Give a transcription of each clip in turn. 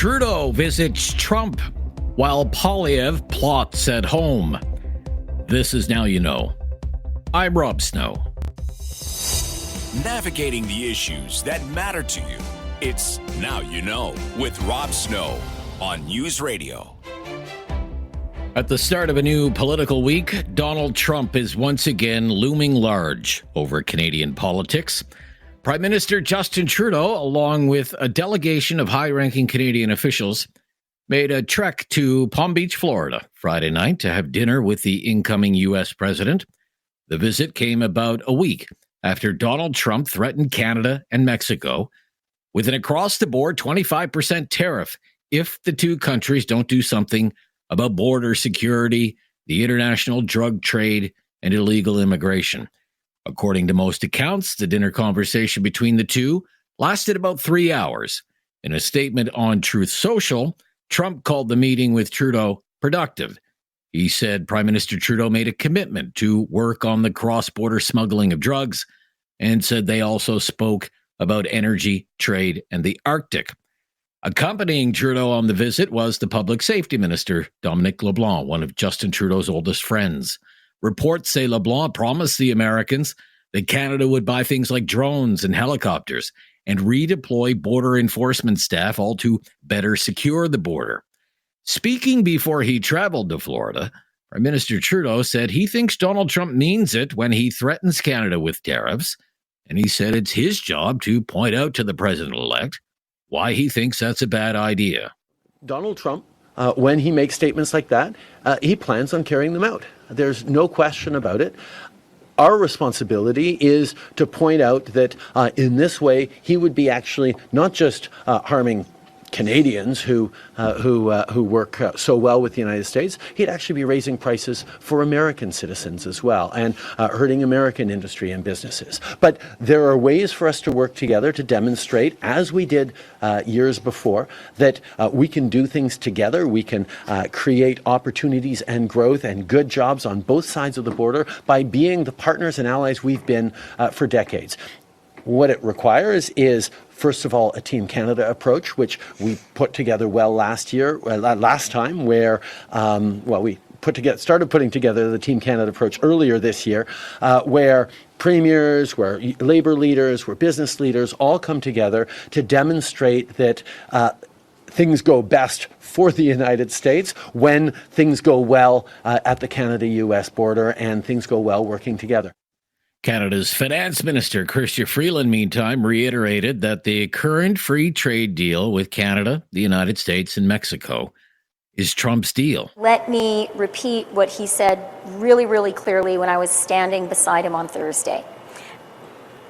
Trudeau visits Trump while Poilievre plots at home. This is Now You Know. I'm Rob Snow. Navigating the issues that matter to you. It's Now You Know with Rob Snow on News Radio. At the start of a new political week, Donald Trump is once again looming large over Canadian politics. Prime Minister Justin Trudeau, along with a delegation of high-ranking Canadian officials, made a trek to Palm Beach, Florida, Friday night to have dinner with the incoming U.S. president. The visit came about a week after Donald Trump threatened Canada and Mexico with an across-the-board 25% tariff if the two countries don't do something about border security, the international drug trade, and illegal immigration. According to most accounts, the dinner conversation between the two lasted about 3 hours. In a statement on Truth Social, Trump called the meeting with Trudeau productive. He said Prime Minister Trudeau made a commitment to work on the cross-border smuggling of drugs and said they also spoke about energy, trade, and the Arctic. Accompanying Trudeau on the visit was the Public Safety Minister, Dominic LeBlanc, one of Justin Trudeau's oldest friends. Reports say LeBlanc promised the Americans that Canada would buy things like drones and helicopters and redeploy border enforcement staff, all to better secure the border. Speaking before he traveled to Florida, Prime Minister Trudeau said he thinks Donald Trump means it when he threatens Canada with tariffs, and he said it's his job to point out to the president-elect why he thinks that's a bad idea. Donald Trump, when he makes statements like that, he plans on carrying them out. There's no question about it. Our responsibility is to point out that in this way, he would be actually not just harming Canadians who work so well with the United States. He'd actually be raising prices for American citizens as well and hurting American industry and businesses. But there are ways for us to work together to demonstrate, as we did years before, that we can do things together. We can create opportunities and growth and good jobs on both sides of the border by being the partners and allies we've been for decades. What it requires is, first of all, a Team Canada approach, which we put together last time, where we started putting together the Team Canada approach earlier this year, where premiers, where labor leaders, where business leaders all come together to demonstrate that things go best for the United States when things go well at the Canada-U.S. border and things go well working together. Canada's Finance Minister, Chrystia Freeland, meantime, reiterated that the current free trade deal with Canada, the United States, and Mexico is Trump's deal. Let me repeat what he said really, really clearly when I was standing beside him on Thursday.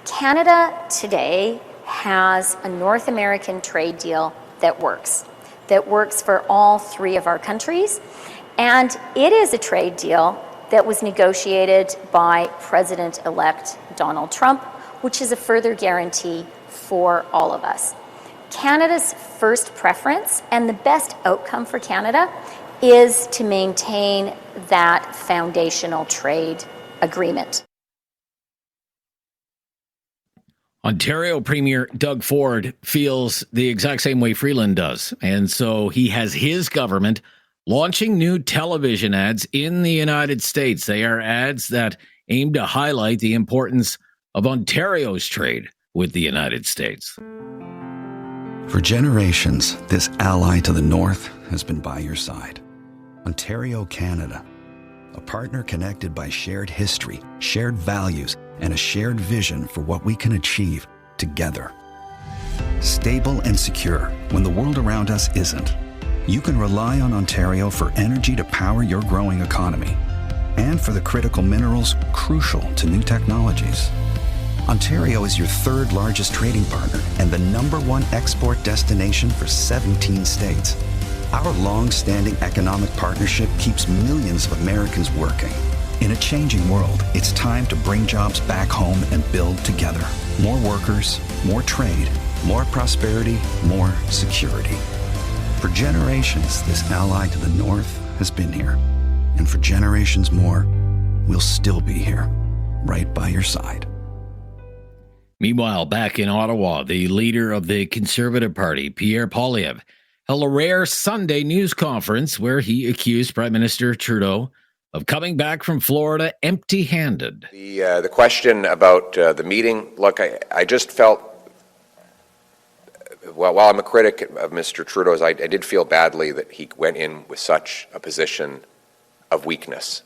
Canada today has a North American trade deal that works for all three of our countries, and it is a trade deal that was negotiated by President-elect Donald Trump, which is a further guarantee for all of us. Canada's first preference and the best outcome for Canada is to maintain that foundational trade agreement. Ontario Premier Doug Ford feels the exact same way Freeland does, and so he has his government launching new television ads in the United States. They are ads that aim to highlight the importance of Ontario's trade with the United States. For generations, this ally to the north has been by your side. Ontario, Canada, a partner connected by shared history, shared values, and a shared vision for what we can achieve together. Stable and secure when the world around us isn't. You can rely on Ontario for energy to power your growing economy and for the critical minerals crucial to new technologies. Ontario is your third largest trading partner and the #1 export destination for 17 states. Our long-standing economic partnership keeps millions of Americans working. In a changing world, it's time to bring jobs back home and build together. More workers, more trade, more prosperity, more security. For generations, this ally to the north has been here. And for generations more, we'll still be here, right by your side. Meanwhile, back in Ottawa, the leader of the Conservative Party, Pierre Poilievre, held a rare Sunday news conference where he accused Prime Minister Trudeau of coming back from Florida empty-handed. The question about the meeting, look, I just felt, while I'm a critic of Mr. Trudeau's, I did feel badly that he went in with such a position of weakness.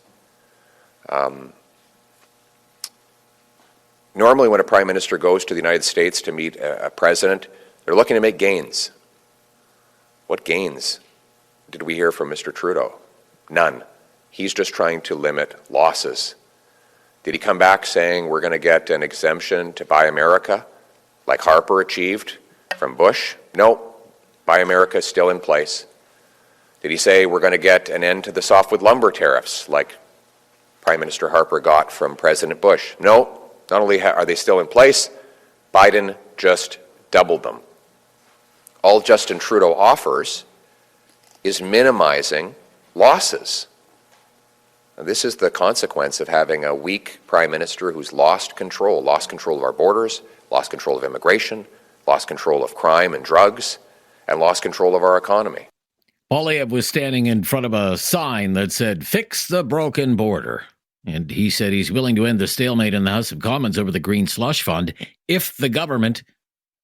Normally when a Prime Minister goes to the United States to meet a president, they're looking to make gains. What gains did we hear from Mr. Trudeau? None. He's just trying to limit losses. Did he come back saying we're going to get an exemption to Buy America, like Harper achieved from Bush? No, Buy America is still in place. Did he say we're going to get an end to the softwood lumber tariffs, like Prime Minister Harper got from President Bush? No, not only are they still in place, Biden just doubled them. All Justin Trudeau offers is minimizing losses. Now, this is the consequence of having a weak Prime Minister who's lost control of our borders, lost control of immigration, lost control of crime and drugs, and lost control of our economy. Poilievre was standing in front of a sign that said, "Fix the broken border." And he said he's willing to end the stalemate in the House of Commons over the Green Slush Fund if the government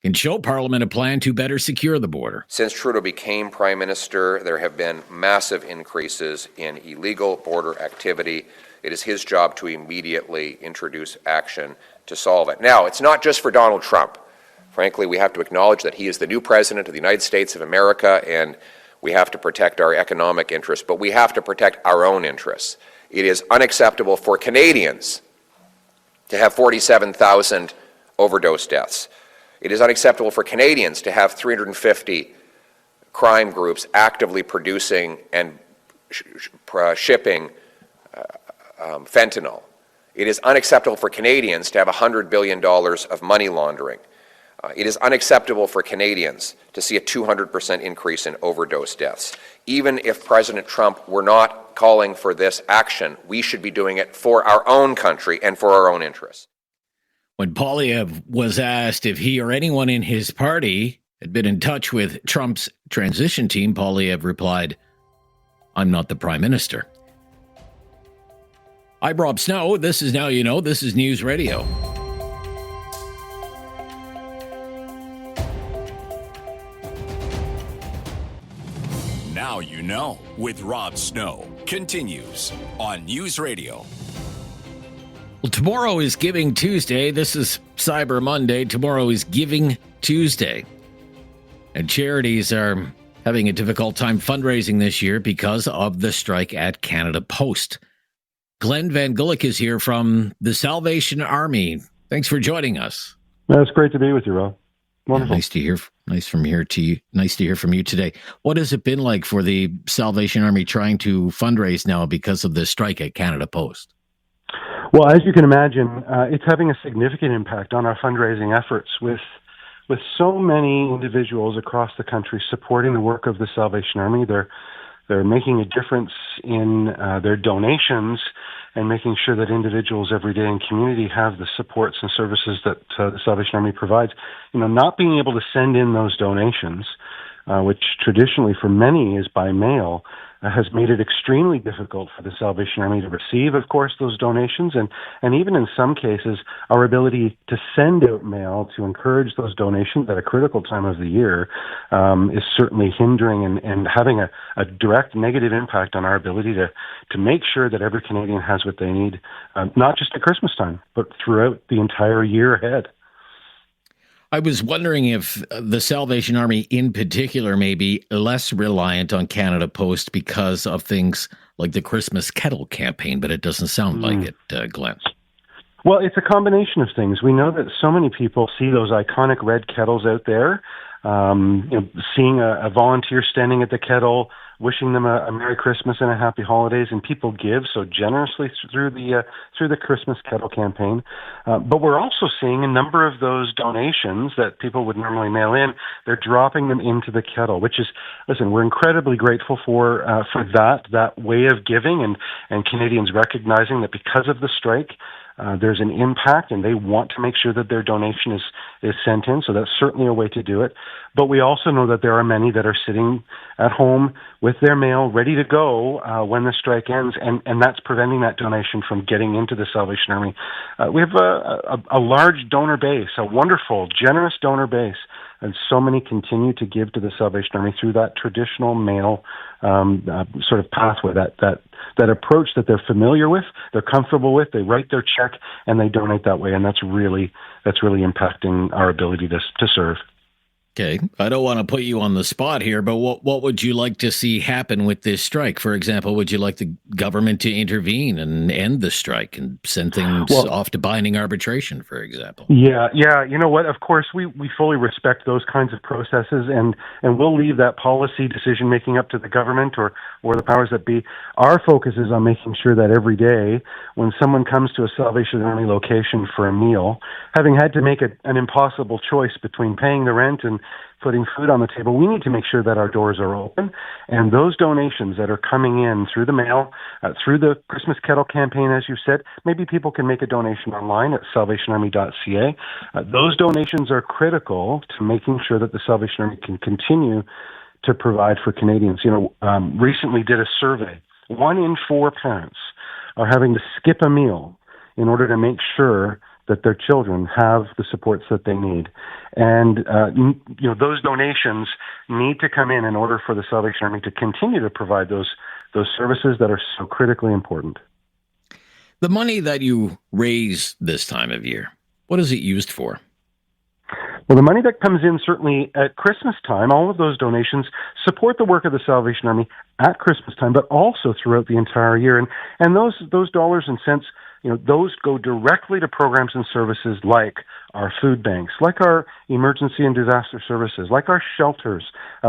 can show Parliament a plan to better secure the border. Since Trudeau became Prime Minister, there have been massive increases in illegal border activity. It is his job to immediately introduce action to solve it. Now, it's not just for Donald Trump. Frankly, we have to acknowledge that he is the new President of the United States of America, and we have to protect our economic interests, but we have to protect our own interests. It is unacceptable for Canadians to have 47,000 overdose deaths. It is unacceptable for Canadians to have 350 crime groups actively producing and shipping fentanyl. It is unacceptable for Canadians to have $100 billion of money laundering. It is unacceptable for Canadians to see a 200% increase in overdose deaths. Even if President Trump were not calling for this action, we should be doing it for our own country and for our own interests. When Poilievre was asked if he or anyone in his party had been in touch with Trump's transition team, Poilievre replied, "I'm not the Prime Minister." I'm Rob Snow. This is Now You Know. This is News Radio. Now You Know with Rob Snow continues on News Radio. Well, tomorrow is Giving Tuesday. This is Cyber Monday. Tomorrow is Giving Tuesday. And charities are having a difficult time fundraising this year because of the strike at Canada Post. Glenn Van Gulik is here from the Salvation Army. Thanks for joining us. It's great to be with you, Rob. Wonderful. Nice to hear from you today. What has it been like for the Salvation Army trying to fundraise now because of the strike at Canada Post? Well, as you can imagine, it's having a significant impact on our fundraising efforts with so many individuals across the country supporting the work of the Salvation Army. They're making a difference in their donations and making sure that individuals every day in community have the supports and services that the Salvation Army provides. Not being able to send in those donations, which traditionally for many is by mail, has made it extremely difficult for the Salvation Army to receive, of course, those donations. And even in some cases, our ability to send out mail to encourage those donations at a critical time of the year is certainly hindering and having a direct negative impact on our ability to make sure that every Canadian has what they need, not just at Christmas time, but throughout the entire year ahead. I was wondering if the Salvation Army in particular may be less reliant on Canada Post because of things like the Christmas Kettle campaign, but it doesn't sound like it, Glenn. Well, it's a combination of things. We know that so many people see those iconic red kettles out there, seeing a volunteer standing at the kettle, wishing them a Merry Christmas and a Happy Holidays, and people give so generously through the Christmas Kettle campaign. But we're also seeing a number of those donations that people would normally mail in. They're dropping them into the kettle, which is, listen, we're incredibly grateful for that way of giving, and Canadians recognizing that because of the strike, there's an impact and they want to make sure that their donation is sent in. So that's certainly a way to do it. But we also know that there are many that are sitting at home with their mail ready to go when the strike ends, and that's preventing that donation from getting into the Salvation Army. We have a large donor base, a wonderful, generous donor base, and so many continue to give to the Salvation Army through that traditional mail sort of pathway, that approach that they're familiar with, they're comfortable with. They write their check and they donate that way, and that's really impacting our ability to serve. Okay, I don't want to put you on the spot here, but what would you like to see happen with this strike? For example, would you like the government to intervene and end the strike and send things off to binding arbitration, for example? Yeah. You know what? Of course, we fully respect those kinds of processes, and we'll leave that policy decision making up to the government or the powers that be. Our focus is on making sure that every day when someone comes to a Salvation Army location for a meal, having had to make an impossible choice between paying the rent and putting food on the table, we need to make sure that our doors are open. And those donations that are coming in through the mail, through the Christmas Kettle campaign, as you said, maybe people can make a donation online at salvationarmy.ca. Those donations are critical to making sure that the Salvation Army can continue to provide for Canadians. Recently did a survey. 1 in 4 parents are having to skip a meal in order to make sure that their children have the supports that they need. And, those donations need to come in order for the Salvation Army to continue to provide those services that are so critically important. The money that you raise this time of year, what is it used for? Well, the money that comes in certainly at Christmas time, all of those donations support the work of the Salvation Army at Christmas time, but also throughout the entire year. And those dollars and cents, those go directly to programs and services like our food banks, like our emergency and disaster services, like our shelters,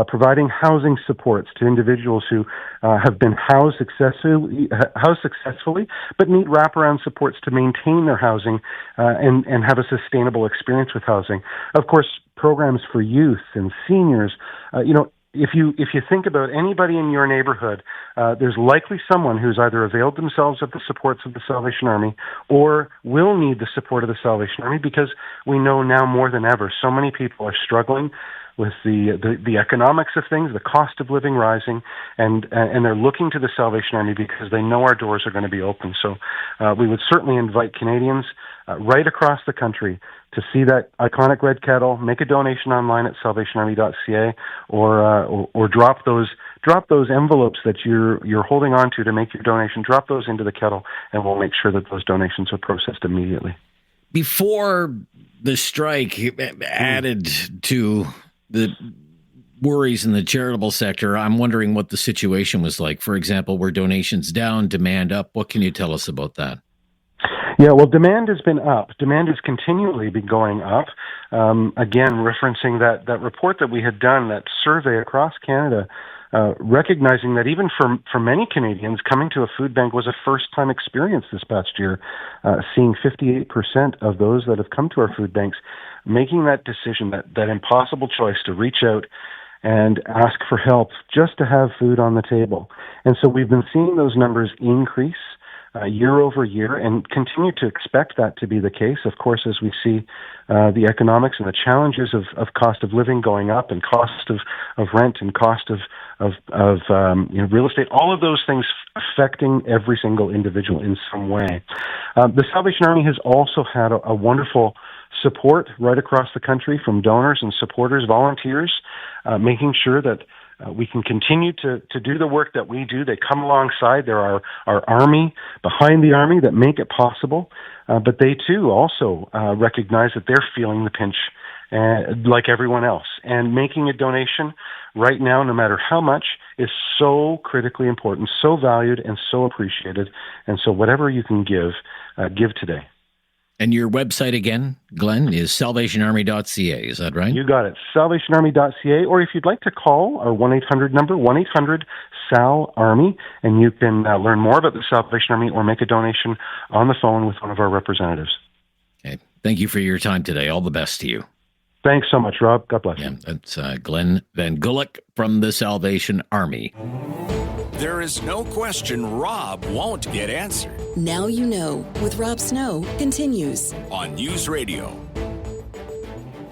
providing housing supports to individuals who have been housed successfully, but need wraparound supports to maintain their housing and have a sustainable experience with housing. Of course, programs for youth and seniors, If you think about anybody in your neighborhood, there's likely someone who's either availed themselves of the supports of the Salvation Army or will need the support of the Salvation Army, because we know now more than ever so many people are struggling with the economics of things, the cost of living rising, and they're looking to the Salvation Army because they know our doors are going to be open. So we would certainly invite Canadians right across the country to see that iconic red kettle, make a donation online at salvationarmy.ca, or drop those envelopes that you're holding on to make your donation. Drop those into the kettle, and we'll make sure that those donations are processed immediately. Before the strike added to the worries in the charitable sector, I'm wondering what the situation was like. For example, were donations down, demand up? What can you tell us about that? Yeah, well, demand has been up. Demand has continually been going up. Again, referencing that report that we had done, that survey across Canada, recognizing that even for many Canadians, coming to a food bank was a first-time experience this past year, seeing 58% of those that have come to our food banks making that decision, that impossible choice to reach out and ask for help just to have food on the table. And so we've been seeing those numbers increase year over year, and continue to expect that to be the case, of course, as we see the economics and the challenges of cost of living going up, and cost of rent, and cost of real estate, all of those things affecting every single individual in some way. The Salvation Army has also had a wonderful support right across the country from donors and supporters, volunteers, making sure that we can continue to do the work that we do. They come alongside. There are our army behind the army that make it possible, but they too also recognize that they're feeling the pinch like everyone else. And making a donation right now, no matter how much, is so critically important, so valued, and so appreciated. And so whatever you can give today. And your website again, Glenn, is salvationarmy.ca. Is that right? You got it. Salvationarmy.ca. Or if you'd like to call our 1-800 number, 1-800-SAL-ARMY, and you can learn more about the Salvation Army or make a donation on the phone with one of our representatives. Okay. Thank you for your time today. All the best to you. Thanks so much, Rob. God bless. Yeah, that's Glenn Van Gulik from the Salvation Army. There is no question Rob won't get answered. Now You Know with Rob Snow continues On News Radio.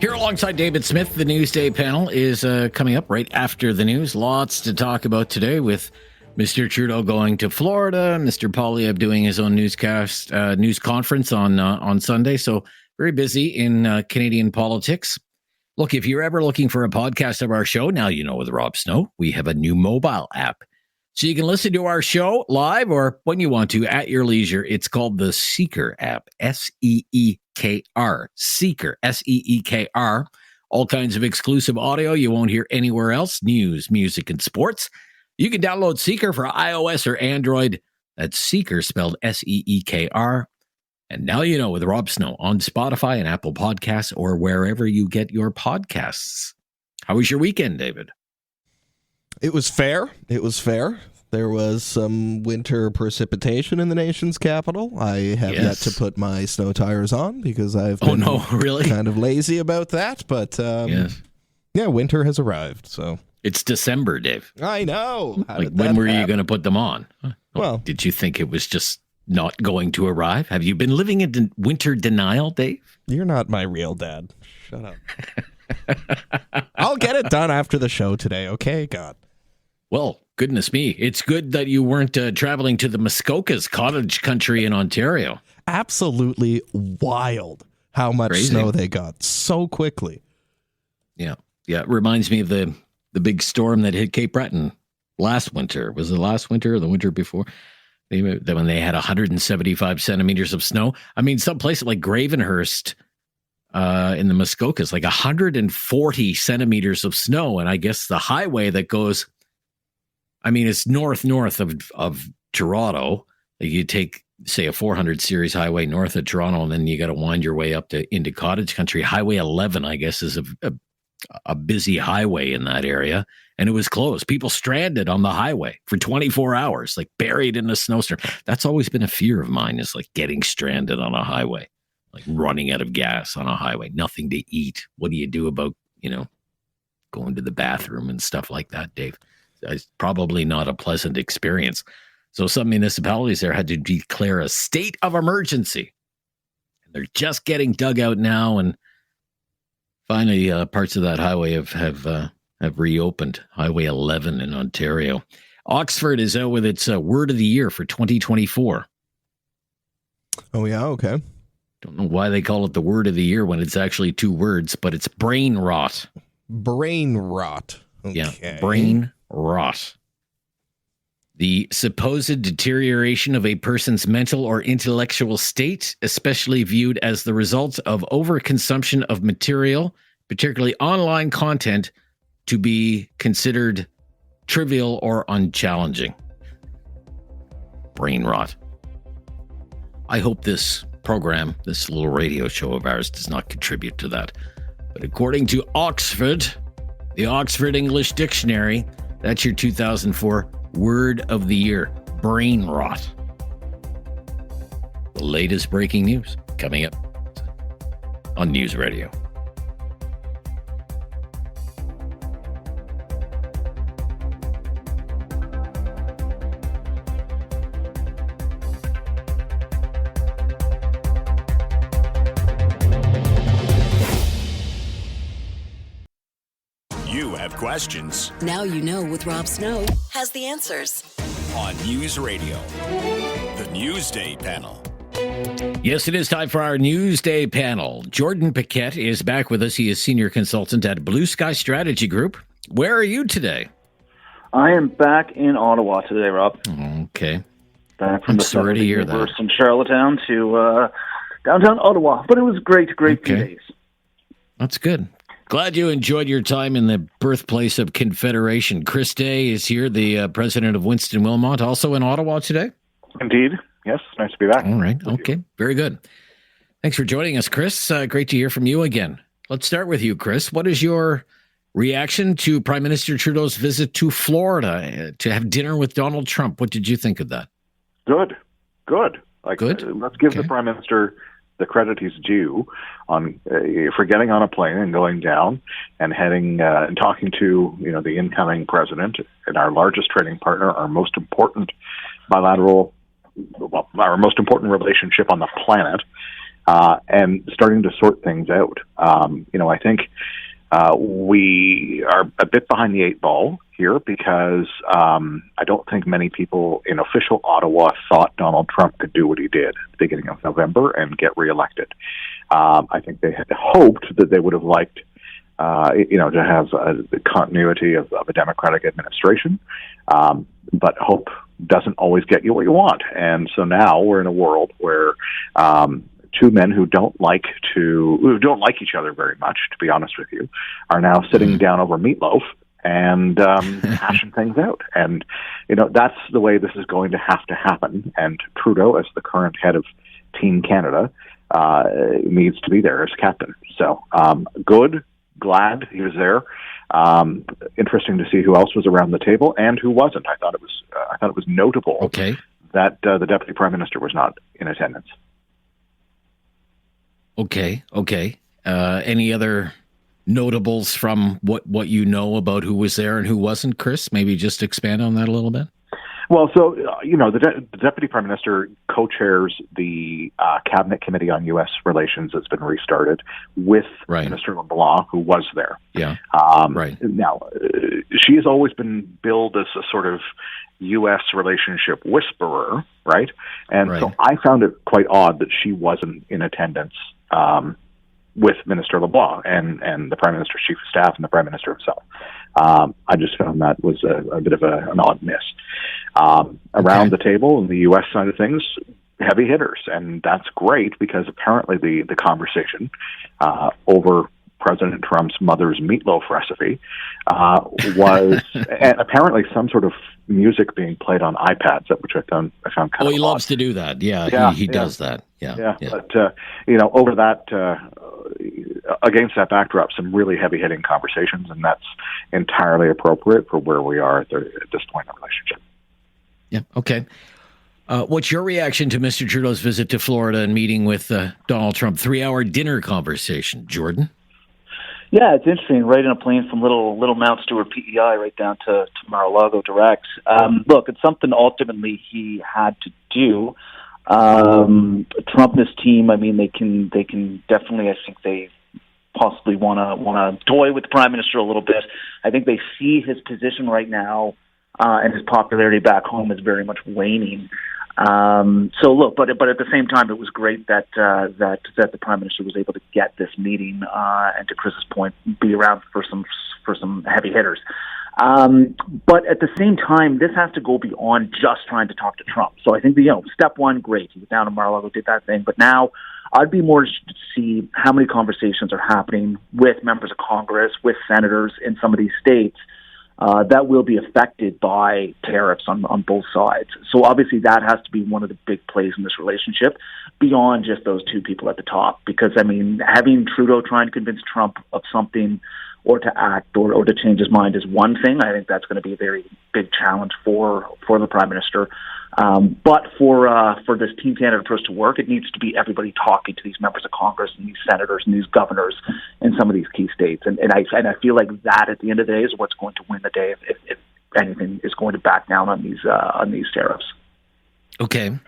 Here alongside David Smith, the Newsday panel is coming up right after the news. Lots to talk about today with Mr. Trudeau going to Florida, Mr. Poilievre doing his own news conference on Sunday. So very busy in Canadian politics. Look, if you're ever looking for a podcast of our show, Now You Know with Rob Snow, we have a new mobile app. So you can listen to our show live or when you want to at your leisure. It's called the Seeker app, S-E-E-K-R, Seeker, S-E-E-K-R. All kinds of exclusive audio you won't hear anywhere else, news, music, and sports. You can download Seeker for iOS or Android. That's Seeker, spelled S-E-E-K-R. And Now You Know with Rob Snow on Spotify and Apple Podcasts or wherever you get your podcasts. How was your weekend, David? It was fair. There was some winter precipitation in the nation's capital. I have yet to put my snow tires on because I've been kind of lazy about that. But yeah, winter has arrived. So it's December, Dave. I know. When were you going to put them on? Well, did you think it was just not going to arrive? Have you been living in winter denial, Dave? You're not my real dad. Shut up. I'll get it done after the show today. Okay, God. Well, goodness me. It's good that you weren't traveling to the Muskokas cottage country in Ontario. Absolutely wild how much snow they got so quickly. Yeah. It reminds me of the big storm that hit Cape Breton last winter. Was it last winter or the winter before? When they had 175 centimeters of snow. I mean, some places like Gravenhurst in the Muskokas, like 140 centimeters of snow. And I guess the highway that goes... it's north of Toronto. You take, say, a 400 series highway north of Toronto, and then you got to wind your way up into cottage country. Highway 11, I guess, is a busy highway in that area, and it was closed. People stranded on the highway for 24 hours, like buried in a snowstorm. That's always been a fear of mine, is like getting stranded on a highway, like running out of gas on a highway, nothing to eat. What do you do about, going to the bathroom and stuff like that, Dave? It's probably not a pleasant experience. So some municipalities there had to declare a state of emergency. And they're just getting dug out now. And finally, parts of that highway have reopened. Highway 11 in Ontario. Oxford is out with its word of the year for 2024. Oh, yeah? Okay. Don't know why they call it the word of the year when it's actually two words, but it's brain rot. Brain rot. Okay. Yeah, brain rot. The supposed deterioration of a person's mental or intellectual state, especially viewed as the result of overconsumption of material, particularly online content, to be considered trivial or unchallenging. Brain rot. I hope this program, this little radio show of ours, does not contribute to that. But according to Oxford, the Oxford English Dictionary, that's your 2004 word of the year, brain rot. The latest breaking news coming up on News Radio. Questions. Now You Know with Rob Snow has the answers. On News Radio, the Newsday panel. Yes, it is time for our Newsday panel. Jordan Paquette is back with us. He is senior consultant at Blue Sky Strategy Group. Where are you today? I am back in Ottawa today, Rob. Okay. Back from the sorry to hear that. From Charlottetown to downtown Ottawa. But it was great few days. That's good. Glad you enjoyed your time in the birthplace of Confederation. Chris Day is here, the president of Winston Wilmot, also in Ottawa today. Indeed. Yes, nice to be back. All right. Okay. Very good. Thanks for joining us, Chris. Great to hear from you again. Let's start with you, Chris. What is your reaction to Prime Minister Trudeau's visit to Florida to have dinner with Donald Trump? What did you think of that? Good. Good? Let's give the Prime Minister the credit he's due on for getting on a plane and going down and heading and talking to the incoming president and our largest trading partner, our most important our most important relationship on the planet, and starting to sort things out. I think we are a bit behind the 8 ball here because I don't think many people in official Ottawa thought Donald Trump could do what he did at the beginning of November and get reelected. I think they had hoped that they would have liked to have the continuity of a Democratic administration, but hope doesn't always get you what you want. And so now we're in a world where two men who don't like each other very much, to be honest with you, are now sitting down over meatloaf and hashing things out. And that's the way this is going to have to happen. And Trudeau, as the current head of Team Canada, needs to be there as captain. So glad he was there. Interesting to see who else was around the table and who wasn't. I thought it was notable that the Deputy Prime Minister was not in attendance. Okay. Any other notables from what you know about who was there and who wasn't, Chris? Maybe just expand on that a little bit. Well, so, the Deputy Prime Minister co-chairs the Cabinet Committee on U.S. Relations that's been restarted with Minister LeBlanc, who was there. Yeah. Now, she has always been billed as a sort of U.S. relationship whisperer, right? And so I found it quite odd that she wasn't in attendance with Minister LeBlanc and the Prime Minister's Chief of Staff and the Prime Minister himself. I just found that was a bit of an odd miss. Around the table on the U.S. side of things, heavy hitters, and that's great because apparently the conversation over President Trump's mother's meatloaf recipe was, and apparently some sort of music being played on iPads, which I found kind of he odd. loves to do that. Yeah, he does that. Yeah. But over that. Against that backdrop, some really heavy-hitting conversations, and that's entirely appropriate for where we are at this point in the relationship. Yeah, okay. What's your reaction to Mr. Trudeau's visit to Florida and meeting with Donald Trump? 3-hour dinner conversation, Jordan? Yeah, it's interesting. Right in a plane from Little Mount Stewart PEI right down to Mar-a-Lago direct. Look, it's something ultimately he had to do. Trump and his team, I mean, they can definitely, I think they possibly want to toy with the Prime Minister a little bit. I think they see his position right now and his popularity back home is very much waning. So look, but at the same time, it was great that the Prime Minister was able to get this meeting and, to Chris's point, be around for some heavy hitters. But at the same time, this has to go beyond just trying to talk to Trump. So I think step one, great. He was down in Mar-a-Lago, did that thing. But now I'd be more interested to see how many conversations are happening with members of Congress, with senators in some of these states that will be affected by tariffs on both sides. So obviously that has to be one of the big plays in this relationship beyond just those two people at the top. Because, I mean, having Trudeau trying to convince Trump of something or to act or to change his mind is one thing. I think that's going to be a very big challenge for the Prime Minister. But for this Team Canada approach to work, it needs to be everybody talking to these members of Congress and these senators and these governors in some of these key states. And I feel like that at the end of the day is what's going to win the day if anything is going to back down on these tariffs. Okay.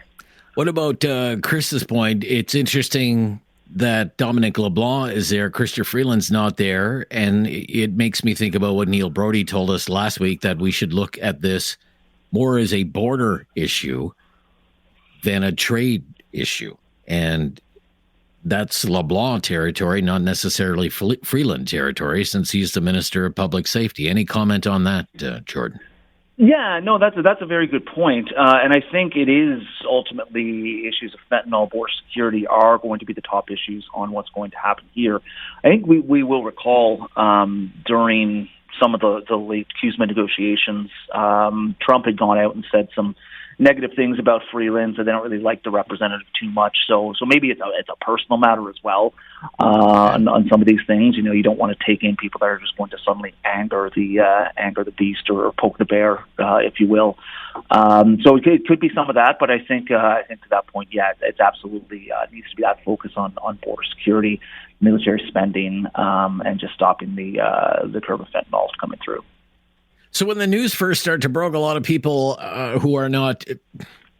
What about Chris's point? It's interesting that Dominic LeBlanc is there, Chrystia Freeland's not there, and it makes me think about what Neil Brody told us last week, that we should look at this more as a border issue than a trade issue. And that's LeBlanc territory, not necessarily Freeland territory, since he's the Minister of Public Safety. Any comment on that, Jordan? Yeah, no, that's a very good point. And I think it is ultimately issues of fentanyl, border security are going to be the top issues on what's going to happen here. I think we will recall during some of the late CUSMA negotiations, Trump had gone out and said some negative things about Freeland, so they don't really like the representative too much. So maybe it's a personal matter as well on some of these things. You don't want to take in people that are just going to suddenly anger the beast or poke the bear, if you will. So it could be some of that, but I think to that point, it's absolutely needs to be that focus on border security, military spending, and just stopping the curve of fentanyl coming through. So when the news first started to broke, a lot of people who are not,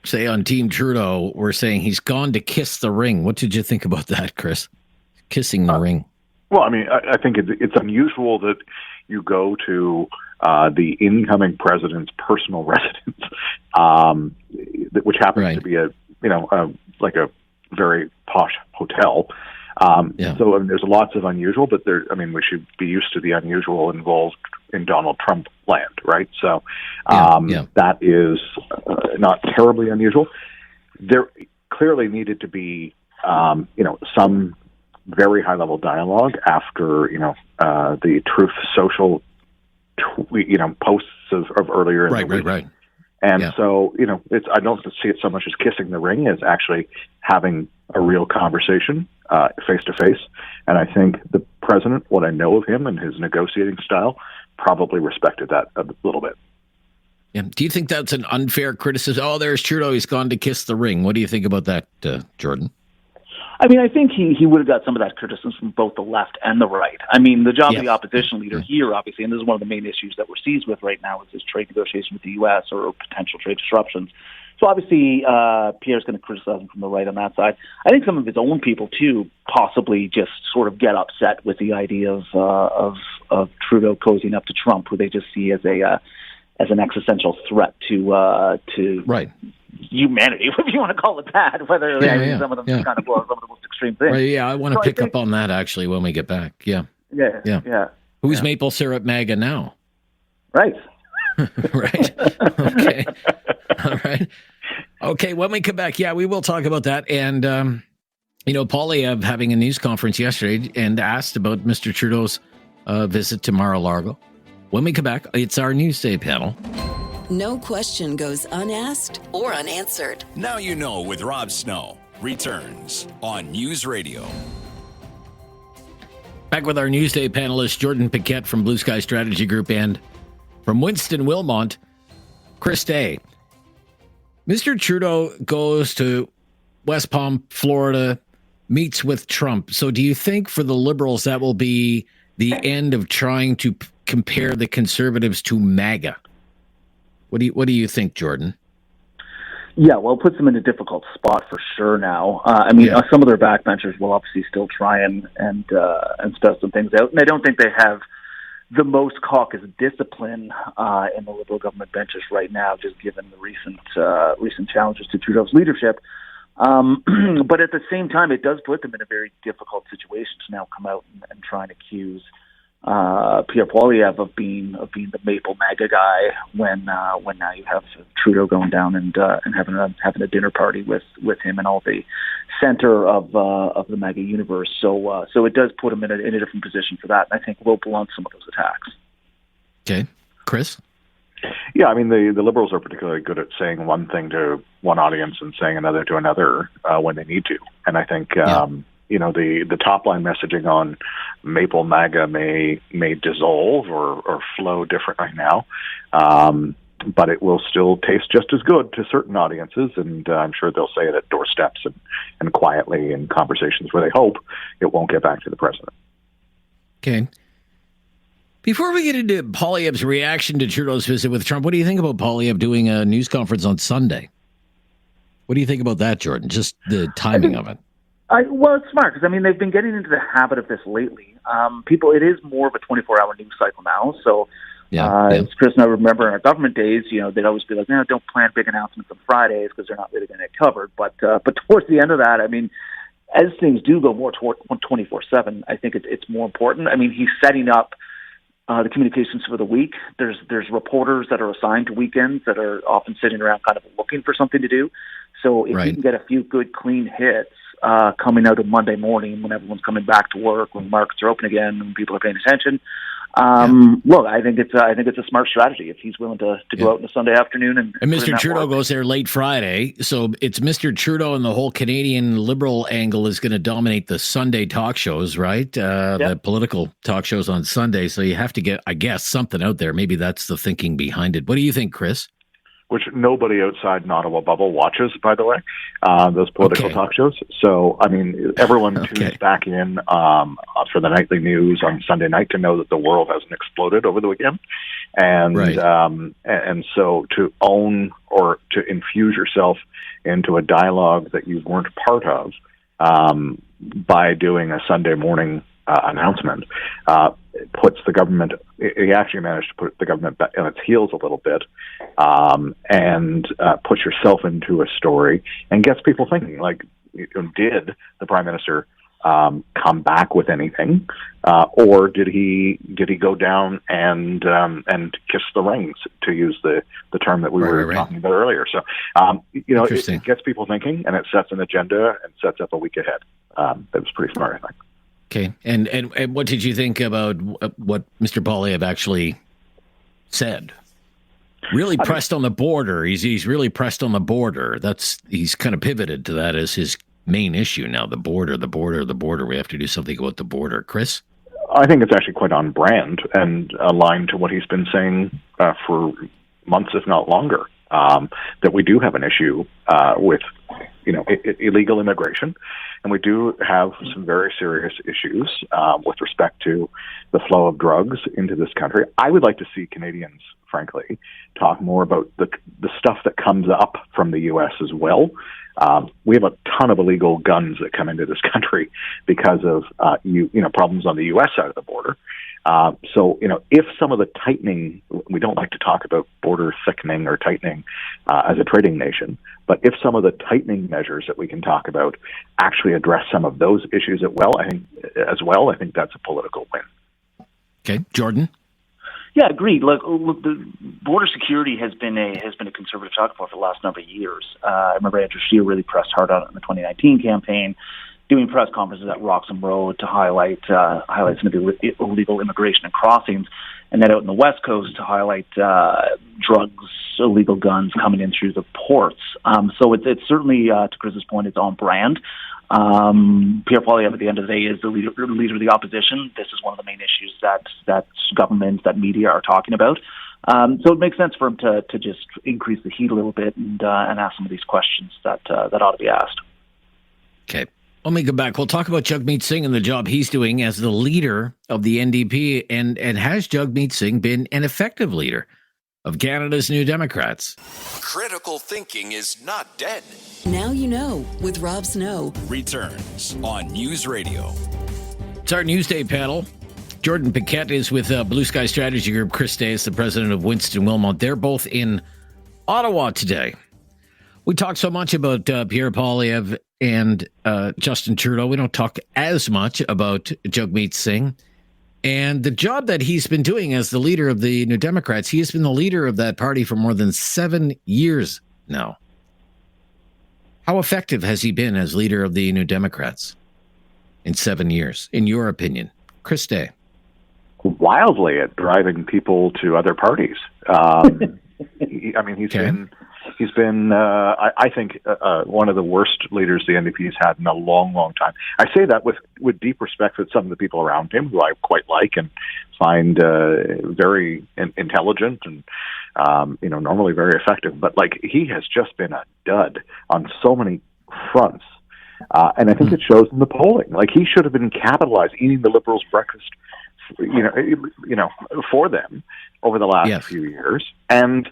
say, on Team Trudeau were saying he's gone to kiss the ring. What did you think about that, Chris? Kissing the ring. Well, I mean, I think it's unusual that you go to the incoming president's personal residence, which happens to be a very posh hotel. So there's lots of unusual, but we should be used to the unusual involved in Donald Trump land, right? So that is not terribly unusual. There clearly needed to be, some very high level dialogue after, the Truth Social, posts of earlier in the week. Right. And so, I don't see it so much as kissing the ring as actually having a real conversation face to face. And I think the president, what I know of him and his negotiating style, probably respected that a little bit. Yeah. Do you think that's an unfair criticism? Oh, there's Trudeau. He's gone to kiss the ring. What do you think about that, Jordan? I mean, I think he would have got some of that criticism from both the left and the right. I mean, the job of the opposition leader here, obviously, and this is one of the main issues that we're seized with right now, is this trade negotiation with the U.S. or potential trade disruptions. So obviously, Pierre's going to criticize him from the right on that side. I think some of his own people, too, possibly just sort of get upset with the idea of Trudeau cozying up to Trump, who they just see as an existential threat to humanity, if you want to call it that. Whether some of them kind of some of the most extreme things. Right, I want to pick up on that actually when we get back. Yeah. Who's maple syrup MAGA now? Right. Right. Okay. All right. Okay. When we come back, we will talk about that. And, Poilievre having a news conference yesterday and asked about Mr. Trudeau's visit to Mar-a-Lago. When we come back, it's our Newsday panel. No question goes unasked or unanswered. Now You Know with Rob Snow returns on News Radio. Back with our Newsday panelist, Jordan Paquette from Blue Sky Strategy Group, and from Winston-Wilmot, Chris Day. Mr. Trudeau goes to West Palm, Florida, meets with Trump. So do you think for the Liberals that will be the end of trying to compare the Conservatives to MAGA? What do you think, Jordan? Yeah, well, it puts them in a difficult spot for sure now. Some of their backbenchers will obviously still try and spell some things out, and I don't think they have the most caucus discipline in the Liberal government benches right now, just given the recent challenges to Trudeau's leadership. But at the same time, it does put them in a very difficult situation to now come out and try and accuse Pierre Poilievre of being the maple MAGA guy when now you have Trudeau going down and having a dinner party with him and all the center of the MAGA universe. So it does put him in a different position for that, and I think will blunt some of those attacks. Okay, Chris. Yeah, I mean the Liberals are particularly good at saying one thing to one audience and saying another to another when they need to, and I think. The top line messaging on Maple MAGA may dissolve or flow differently now, but it will still taste just as good to certain audiences, and I'm sure they'll say it at doorsteps and quietly in conversations where they hope it won't get back to the president. Okay. Before we get into Poilievre's reaction to Trudeau's visit with Trump, what do you think about Poilievre doing a news conference on Sunday? What do you think about that, Jordan? Just the timing of it. Well, it's smart because, they've been getting into the habit of this lately. It is more of a 24-hour news cycle now. So, as Chris and I remember in our government days, they'd always be like, don't plan big announcements on Fridays because they're not really going to get covered. But towards the end of that, as things do go more toward 24/7, I think it's more important. He's setting up the communications for the week. There's reporters that are assigned to weekends that are often sitting around kind of looking for something to do. So if you can get a few good, clean hits, coming out of Monday morning when everyone's coming back to work, when markets are open again and people are paying attention, Look, I think it's a smart strategy if he's willing to go out on a Sunday afternoon and Mr. Trudeau goes there late Friday, so it's Mr. Trudeau and the whole Canadian Liberal angle is going to dominate the Sunday talk shows, right? The political talk shows on Sunday. So you have to get, I guess, something out there. Maybe that's the thinking behind it. What do you think, Chris? Which nobody outside an Ottawa bubble watches, by the way, those political talk shows. So, I mean, everyone tunes back in for the nightly news on Sunday night to know that the world hasn't exploded over the weekend. And and so to own or to infuse yourself into a dialogue that you weren't part of by doing a Sunday morning announcement puts the government, he actually managed to put the government back on its heels a little bit and puts yourself into a story and gets people thinking, like, did the Prime Minister come back with anything, or did he go down and kiss the rings, to use the term that we were talking about earlier? So, it gets people thinking, and it sets an agenda and sets up a week ahead. It was pretty smart, I think. Okay, and what did you think about what Mr. Poilievre actually said? Really pressed on the border. He's really pressed on the border. He's kind of pivoted to that as his main issue now. The border. We have to do something about the border. Chris? I think it's actually quite on brand and aligned to what he's been saying for months, if not longer. That we do have an issue with illegal immigration, and we do have some very serious issues with respect to the flow of drugs into this country. I would like to see Canadians, frankly, talk more about the stuff that comes up from the U.S. as well. We have a ton of illegal guns that come into this country because of problems on the U.S. side of the border. So, if some of the tightening, we don't like to talk about border thickening or tightening as a trading nation, but if some of the tightening measures that we can talk about actually address some of those issues I think that's a political win. Okay, Jordan? Yeah, agreed. Look, the border security has been a conservative talking point for the last number of years. I remember Andrew Scheer really pressed hard on it in the 2019 campaign, doing press conferences at Roxham Road to highlight some of the illegal immigration and crossings, and then out in the West Coast to highlight drugs, illegal guns coming in through the ports. So it's certainly, to Chris's point, it's on brand. Pierre Poilievre, at the end of the day, is the leader of the opposition. This is one of the main issues that governments, that media are talking about. So it makes sense for him to just increase the heat a little bit and ask some of these questions that ought to be asked. Okay. When we come back, we'll talk about Jagmeet Singh and the job he's doing as the leader of the NDP. And has Jagmeet Singh been an effective leader of Canada's New Democrats? Critical thinking is not dead. Now you know with Rob Snow. Returns on News Radio. It's our Newsday panel. Jordan Piquette is with Blue Sky Strategy Group. Chris Day is the president of Winston Wilmot. They're both in Ottawa today. We talk so much about Pierre Poilievre and Justin Trudeau. We don't talk as much about Jagmeet Singh and the job that he's been doing as the leader of the New Democrats. He has been the leader of that party for more than 7 years now. How effective has he been as leader of the New Democrats in 7 years, in your opinion? Chris Day. Wildly at driving people to other parties. He's been, I think, one of the worst leaders the NDP has had in a long, long time. I say that with deep respect for some of the people around him, who I quite like and find very intelligent and normally very effective. But he has just been a dud on so many fronts, and I think it shows in the polling. He should have been capitalized, eating the Liberals' breakfast, for them over the last few years, and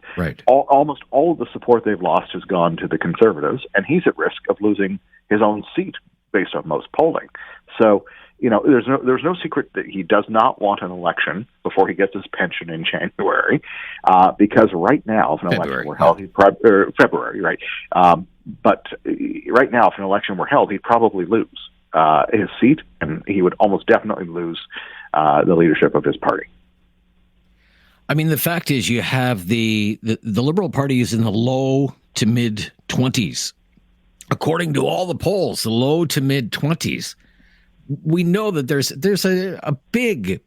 almost all of the support they've lost has gone to the Conservatives, and he's at risk of losing his own seat based on most polling. So, there's no secret that he does not want an election before he gets his pension in January, because right now, if an election were held, February, right? But right now, if an election were held, he'd probably lose his seat, and he would almost definitely lose the leadership of his party. I mean, the fact is, you have the Liberal Party is in the low to mid 20s, according to all the polls. The low to mid 20s. We know that there's a big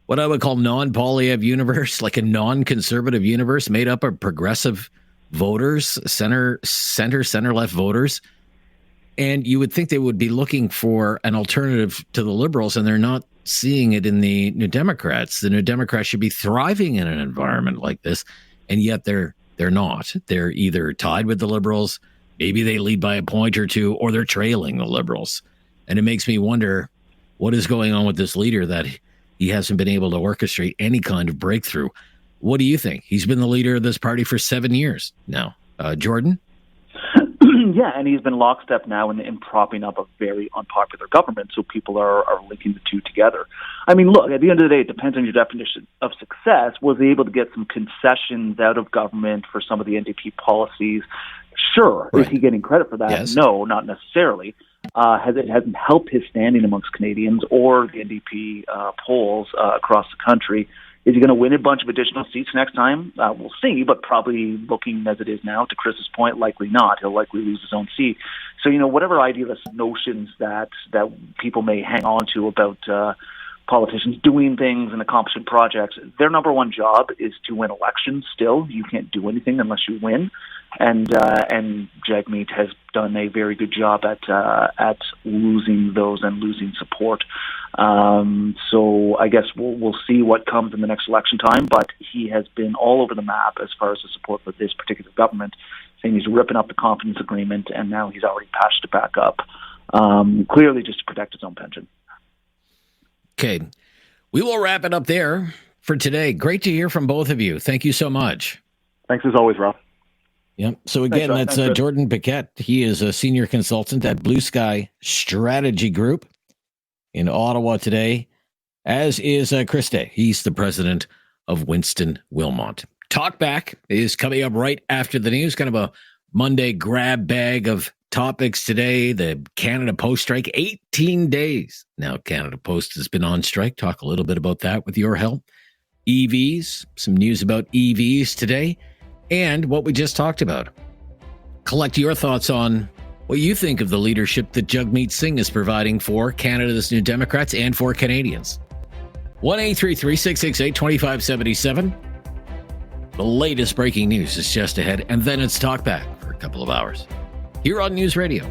what I would call non-Poilievre universe, like a non-conservative universe made up of progressive voters, center-left voters. And you would think they would be looking for an alternative to the Liberals, and they're not seeing it in the New Democrats. The New Democrats should be thriving in an environment like this, and yet they're not. They're either tied with the Liberals, maybe they lead by a point or two, or they're trailing the Liberals. And it makes me wonder what is going on with this leader that he hasn't been able to orchestrate any kind of breakthrough. What do you think? He's been the leader of this party for 7 years now. Jordan? Yeah, and he's been lockstep now in propping up a very unpopular government, so people are linking the two together. I mean, look, at the end of the day, it depends on your definition of success. Was he able to get some concessions out of government for some of the NDP policies? Sure. Right. Is he getting credit for that? Yes. No, not necessarily. It hasn't helped his standing amongst Canadians or the NDP polls across the country. Is he going to win a bunch of additional seats next time? We'll see, but probably looking as it is now, to Chris's point, likely not. He'll likely lose his own seat. So, whatever idealist notions that people may hang on to about politicians doing things and accomplishing projects, their number one job is to win elections still. You can't do anything unless you win. And Jagmeet has done a very good job at losing those and losing support. So I guess we'll see what comes in the next election time, but he has been all over the map as far as the support for this particular government, saying he's ripping up the confidence agreement, and now he's already patched it back up, clearly just to protect his own pension. Okay. We will wrap it up there for today. Great to hear from both of you. Thank you so much. Thanks as always, Rob. Yep. So again, that's Jordan Paquette. He is a senior consultant at Blue Sky Strategy Group in Ottawa today, as is Chris Day. He's the president of Winston Wilmot. Talkback is coming up right after the news, kind of a Monday grab bag of topics today. The Canada Post strike, 18 days. Now Canada Post has been on strike. Talk a little bit about that with your help. EVs, some news about EVs today. And what we just talked about. Collect your thoughts on what you think of the leadership that Jagmeet Singh is providing for Canada's New Democrats and for Canadians. 1-833-668-2577. The latest breaking news is just ahead, and then it's Talkback for a couple of hours here on News Radio.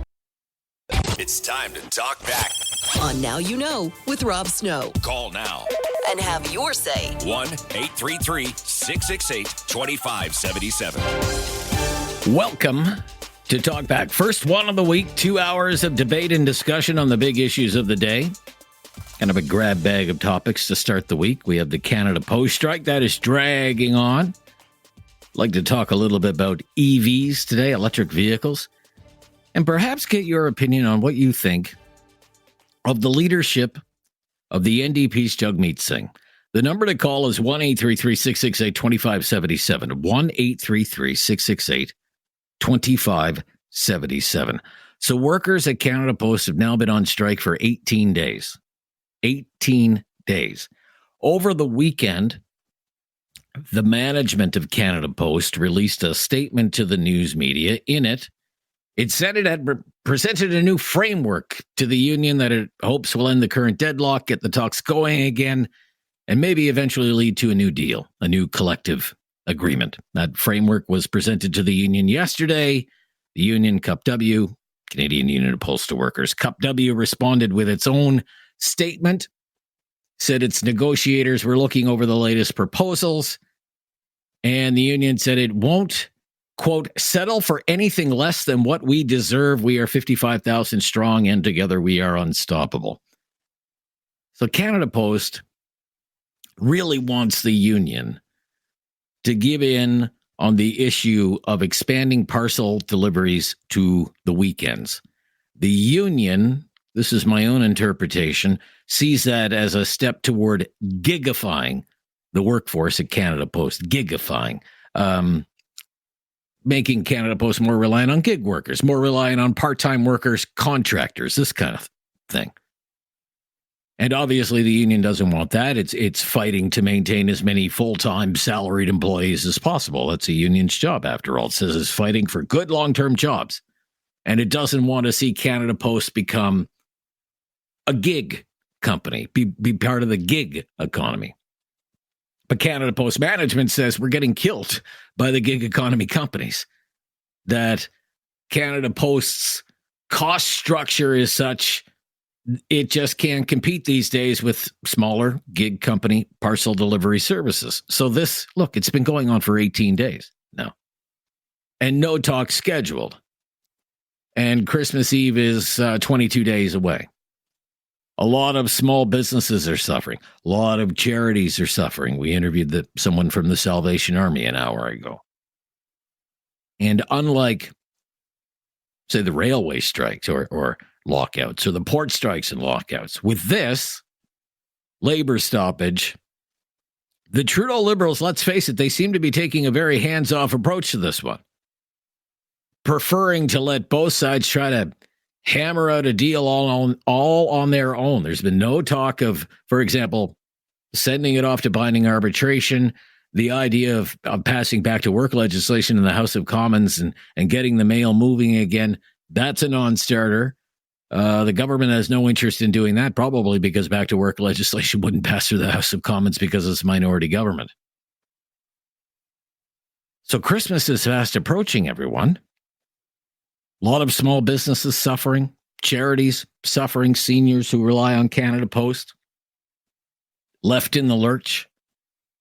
It's time to talk back on Now You Know with Rob Snow. Call now and have your say. 1-833-668-2577. Welcome to Talk Back. First one of the week, 2 hours of debate and discussion on the big issues of the day. Kind of a grab bag of topics to start the week. We have the Canada Post strike that is dragging on. I'd like to talk a little bit about EVs today, electric vehicles, and perhaps get your opinion on what you think of the leadership of the NDP's Jagmeet Singh. The number to call is 1-833-668-2577. 1-833-668-2577. So workers at Canada Post have now been on strike for 18 days. 18 days. Over the weekend, the management of Canada Post released a statement to the news media. In it, it said it had presented a new framework to the union that it hopes will end the current deadlock, get the talks going again, and maybe eventually lead to a new deal, a new collective agreement. That framework was presented to the union yesterday. The union, Cup W, Canadian Union of Postal Workers. Cup W responded with its own statement, said its negotiators were looking over the latest proposals, and the union said it won't, quote, settle for anything less than what we deserve. We are 55,000 strong, and together we are unstoppable. So Canada Post really wants the union to give in on the issue of expanding parcel deliveries to the weekends. The union, this is my own interpretation, sees that as a step toward gigifying the workforce at Canada Post. Gigifying. Making Canada Post more reliant on gig workers, more reliant on part-time workers, contractors, this kind of thing. And obviously the union doesn't want that. It's fighting to maintain as many full-time salaried employees as possible. That's a union's job, after all. It says it's fighting for good long-term jobs. And it doesn't want to see Canada Post become a gig company, be part of the gig economy. But Canada Post management says we're getting killed by the gig economy companies. That Canada Post's cost structure is such it just can't compete these days with smaller gig company parcel delivery services. So this, look, it's been going on for 18 days now. And no talk scheduled. And Christmas Eve is 22 days away. A lot of small businesses are suffering. A lot of charities are suffering. We interviewed someone from the Salvation Army an hour ago. And unlike, say, the railway strikes or lockouts or the port strikes and lockouts, with this labor stoppage, the Trudeau Liberals, let's face it, they seem to be taking a very hands-off approach to this one, preferring to let both sides try to hammer out a deal all on their own. There's been no talk of, for example, sending it off to binding arbitration, the idea of passing back to work legislation in the House of Commons and getting the mail moving again. That's a non-starter. The government has no interest in doing that, probably because back to work legislation wouldn't pass through the House of Commons because it's minority government. So Christmas is fast approaching, everyone. A lot of small businesses suffering, charities suffering, seniors who rely on Canada Post, left in the lurch.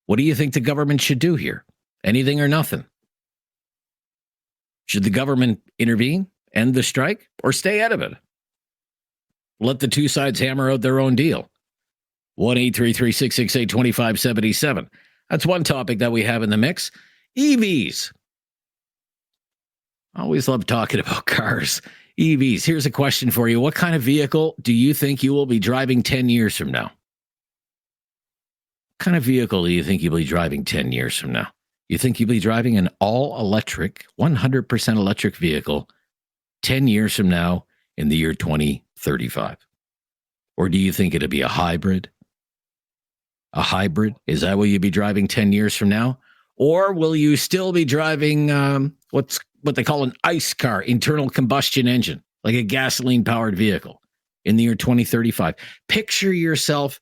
What do you think the government should do here? Anything or nothing? Should the government intervene, end the strike, or stay out of it? Let the two sides hammer out their own deal. 1-833-668-2577. That's one topic that we have in the mix. EVs. I always love talking about cars. EVs. Here's a question for you. What kind of vehicle do you think you will be driving 10 years from now? What kind of vehicle do you think you'll be driving 10 years from now? You think you'll be driving an all-electric, 100% electric vehicle 10 years from now in the year 2035? Or do you think it'll be a hybrid? A hybrid? Is that what you'll be driving 10 years from now? Or will you still be driving what they call an ICE car, internal combustion engine, like a gasoline-powered vehicle in the year 2035? Picture yourself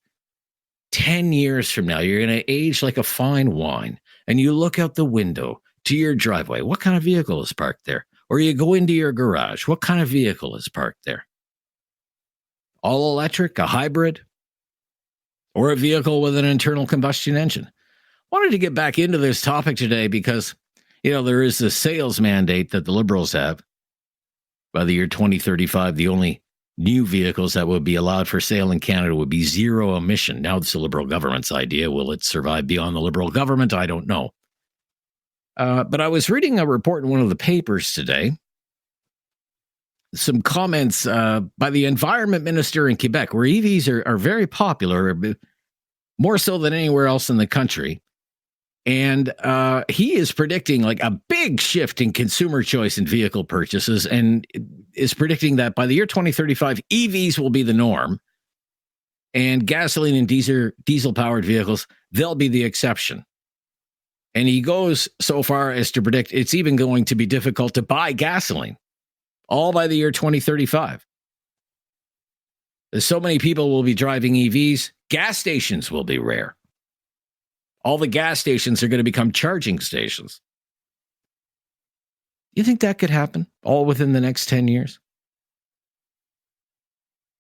10 years from now. You're going to age like a fine wine, and you look out the window to your driveway. What kind of vehicle is parked there? Or you go into your garage. What kind of vehicle is parked there? All electric, a hybrid, or a vehicle with an internal combustion engine? Wanted to get back into this topic today because, there is a sales mandate that the Liberals have. By the year 2035, the only new vehicles that would be allowed for sale in Canada would be zero emission. Now it's the Liberal government's idea. Will it survive beyond the Liberal government? I don't know. But I was reading a report in one of the papers today. Some comments by the environment minister in Quebec, where EVs are very popular, more so than anywhere else in the country. And he is predicting like a big shift in consumer choice in vehicle purchases, and is predicting that by the year 2035, EVs will be the norm, and gasoline and diesel-powered vehicles, they'll be the exception. And he goes so far as to predict it's even going to be difficult to buy gasoline, all by the year 2035. As so many people will be driving EVs, gas stations will be rare. All the gas stations are going to become charging stations. You think that could happen all within the next 10 years?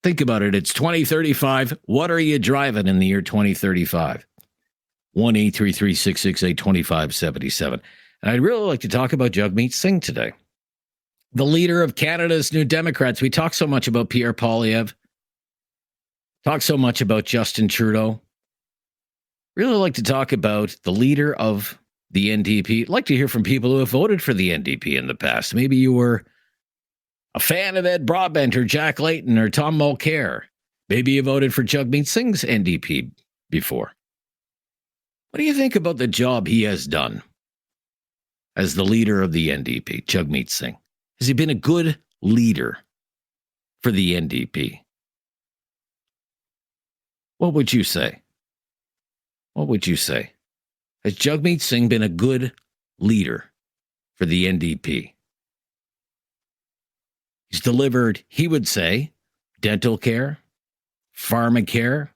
Think about it. It's 2035. What are you driving in the year 2035? 1-833-668-2577. And I'd really like to talk about Jagmeet Singh today, the leader of Canada's New Democrats. We talk so much about Pierre Poilievre, talk so much about Justin Trudeau. Really like to talk about the leader of the NDP. I'd like to hear from people who have voted for the NDP in the past. Maybe you were a fan of Ed Broadbent or Jack Layton or Tom Mulcair. Maybe you voted for Jagmeet Singh's NDP before. What do you think about the job he has done as the leader of the NDP, Jagmeet Singh? Has he been a good leader for the NDP? What would you say? What would you say? Has Jagmeet Singh been a good leader for the NDP? He's delivered, he would say, dental care, pharmacare,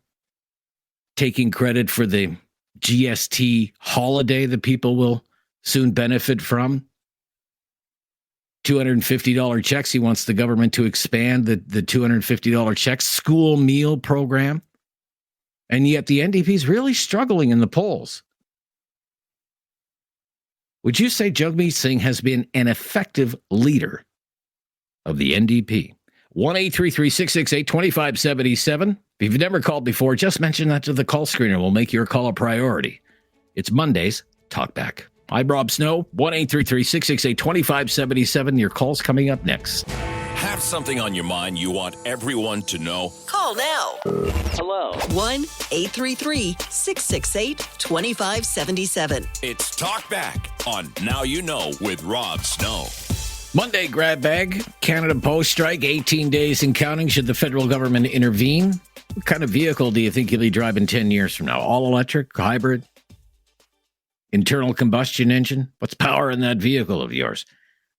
taking credit for the GST holiday that people will soon benefit from. $250 checks. He wants the government to expand the $250 checks, school meal program. And yet the NDP is really struggling in the polls. Would you say Jagmeet Singh has been an effective leader of the NDP? 1-833-668-2577. If you've never called before, just mention that to the call screener. We'll make your call a priority. It's Mondays. Talk back. I'm Rob Snow. 1-833-668-2577. Your call's coming up next. Have something on your mind you want everyone to know? Call now. Hello. 1-833-668-2577. It's Talk Back on Now You Know with Rob Snow. Monday grab bag. Canada Post strike, 18 days and counting. Should the federal government intervene? What kind of vehicle do you think you'll be driving 10 years from now? All electric, hybrid, internal combustion engine? What's power in that vehicle of yours?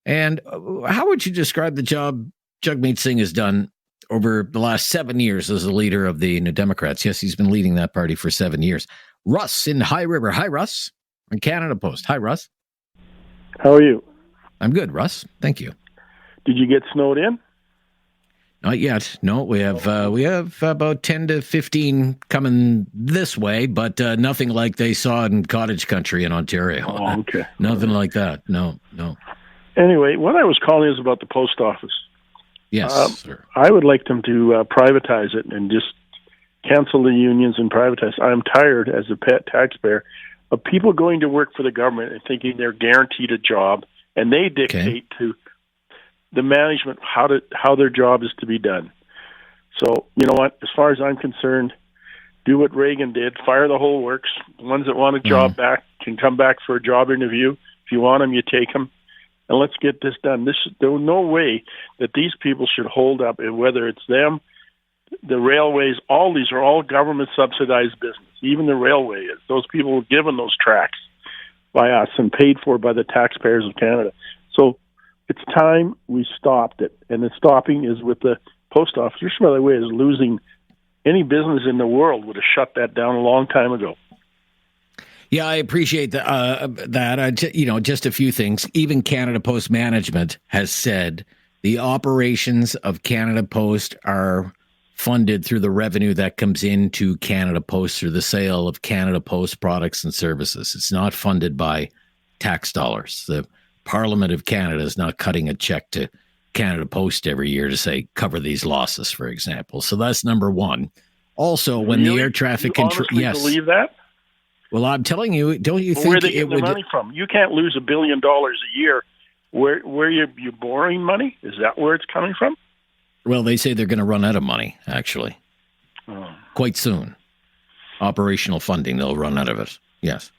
And how would you describe the job Jagmeet Singh has done over the last 7 years as the leader of the New Democrats? Yes, he's been leading that party for 7 years. Russ in High River. Hi, Russ. On Canada Post. Hi, Russ. How are you? I'm good, Russ. Thank you. Did you get snowed in? Not yet. No, we have about 10 to 15 coming this way, but nothing like they saw in cottage country in Ontario. Oh, okay. Nothing like that. No. Anyway, what I was calling is about the post office. Yes, sir. I would like them to privatize it and just cancel the unions and privatize. I'm tired, as a pet taxpayer, of people going to work for the government and thinking they're guaranteed a job, and they dictate to the management how their job is to be done. So, you know what? As far as I'm concerned, do what Reagan did. Fire the whole works. The ones that want a job back can come back for a job interview. If you want them, you take them. And let's get this done. There's no way that these people should hold up, and whether it's them, the railways, all these are all government-subsidized business. Even the railway is. Those people were given those tracks by us and paid for by the taxpayers of Canada. So it's time we stopped it. And the stopping is with the post office, which, by the way, is losing. Any business in the world would have shut that down a long time ago. Yeah, I appreciate that. Just a few things. Even Canada Post management has said the operations of Canada Post are funded through the revenue that comes into Canada Post through the sale of Canada Post products and services. It's not funded by tax dollars. The Parliament of Canada is not cutting a check to Canada Post every year to say, cover these losses, for example. So that's number one. Also, when the air traffic control... Yes. Believe that? Well, I'm telling you, don't you think where are they getting the money from? You can't lose $1 billion a year. Where you borrowing money? Is that where it's coming from? Well, they say they're going to run out of money, actually. Quite soon. Operational funding, they'll run out of it. Yes.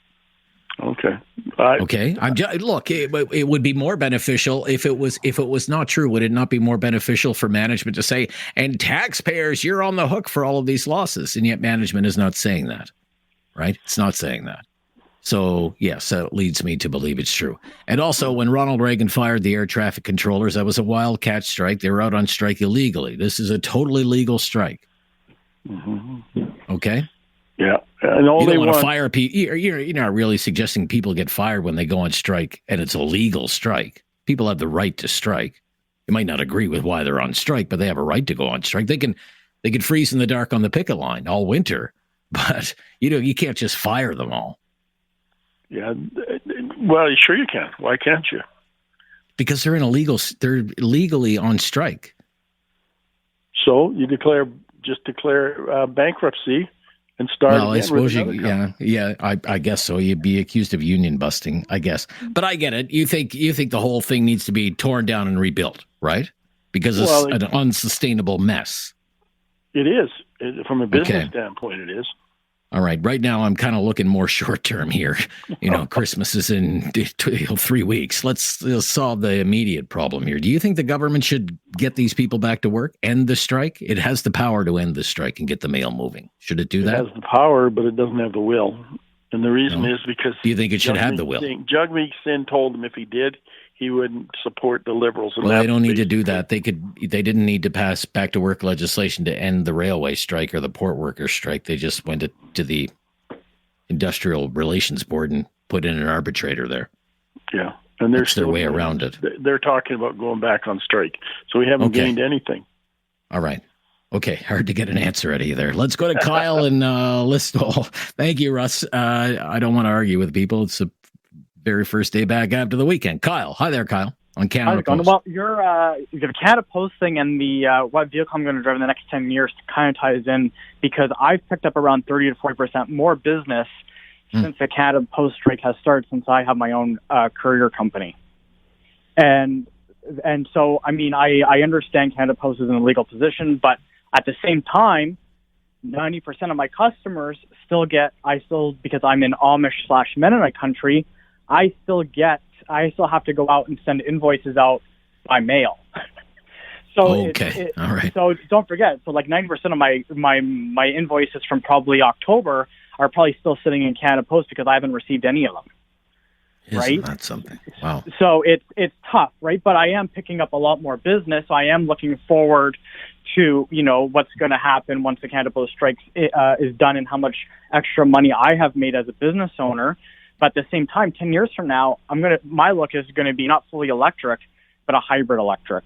Okay. Okay. Look, it would be more beneficial if it was not true. Would it not be more beneficial for management to say, and taxpayers, you're on the hook for all of these losses? And yet management is not saying that. Right? It's not saying that. So, yes, that leads me to believe it's true. And also, when Ronald Reagan fired the air traffic controllers, that was a wildcat strike. They were out on strike illegally. This is a totally legal strike. Mm-hmm. Okay? Yeah. And all you they don't want to want... fire people. You're not really suggesting people get fired when they go on strike and it's a legal strike. People have the right to strike. You might not agree with why they're on strike, but they have a right to go on strike. They can freeze in the dark on the picket line all winter. But, you can't just fire them all. Yeah. Well, sure you can. Why can't you? Because they're they're legally on strike. So you declare bankruptcy and start again. Well, I suppose I guess so. You'd be accused of union busting, I guess. But I get it. You think the whole thing needs to be torn down and rebuilt, right? Because it's an unsustainable mess. It is. From a business standpoint, it is. All right. Right now, I'm kind of looking more short term here. Christmas is in 3 weeks. Let's solve the immediate problem here. Do you think the government should get these people back to work, end the strike? It has the power to end the strike and get the mail moving. Should it do that? It has the power, but it doesn't have the will. And the reason is because... Do you think it should have the will? Jagmeet Singh told him if he did, he wouldn't support the Liberals. Well, they don't need to do that. They didn't need to pass back to work legislation to end the railway strike or the port workers strike. They just went to the Industrial Relations Board and put in an arbitrator there. Yeah. And that's their way around it. They're talking about going back on strike. So we haven't gained anything. All right. Okay. Hard to get an answer out of you there. Let's go to Kyle in Listowel. Thank you, Russ. I don't want to argue with people. It's the very first day back after the weekend. Kyle. Hi there, Kyle. On Canada Post. Well, your Canada Post thing and the what vehicle I'm going to drive in the next 10 years kind of ties in, because I've picked up around 30 to 40% more business since the Canada Post strike has started, since I have my own courier company. And so, I mean, I understand Canada Post is in a legal position, but at the same time, 90% of my customers because I'm in Amish/Mennonite country, I still have to go out and send invoices out by mail. So all right. So don't forget. So like 90% of my invoices from probably October are probably still sitting in Canada Post because I haven't received any of them. Isn't that something? Wow. So it's tough, right? But I am picking up a lot more business. I am looking forward to, what's going to happen once the Canada Post strike is done and how much extra money I have made as a business owner. But at the same time, 10 years from now, my look is going to be not fully electric, but a hybrid electric,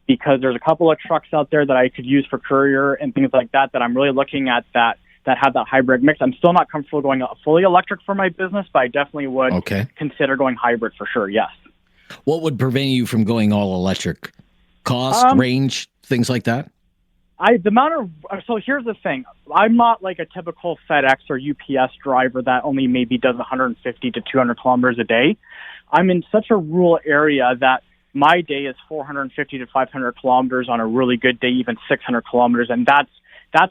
because there's a couple of trucks out there that I could use for courier and things like that I'm really looking at that have that hybrid mix. I'm still not comfortable going fully electric for my business, but I definitely would consider going hybrid for sure, yes. What would prevent you from going all electric? Cost, range, things like that? So here's the thing. I'm not like a typical FedEx or UPS driver that only maybe does 150 to 200 kilometers a day. I'm in such a rural area that my day is 450 to 500 kilometers on a really good day, even 600 kilometers. And that's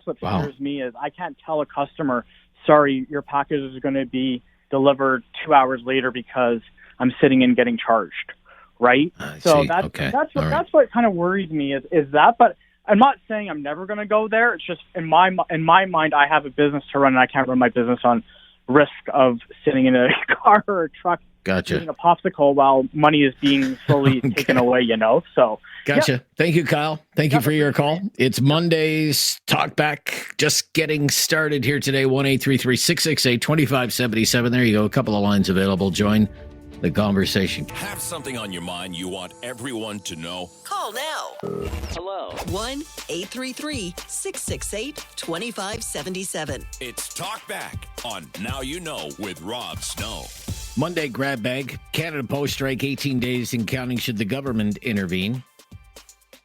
what scares me is I can't tell a customer, sorry, your package is going to be delivered 2 hours later because I'm sitting and getting charged. Right. So that's what kind of worries me is that, but I'm not saying I'm never going to go there. It's just in my mind, I have a business to run, and I can't run my business on risk of sitting in a car or a truck, eating a popsicle while money is being slowly taken away. So gotcha. Yeah. Thank you, Kyle. Thank you for your call. It's Monday's Talkback, just getting started here today. 1-833-668-2577. There you go. A couple of lines available. Join the conversation. Have something on your mind you want everyone to know? Call now. Hello. 1-833-668-2577. It's Talkback on Now You Know with Rob Snow. Monday grab bag. Canada Post strike 18 days and counting. Should the government intervene?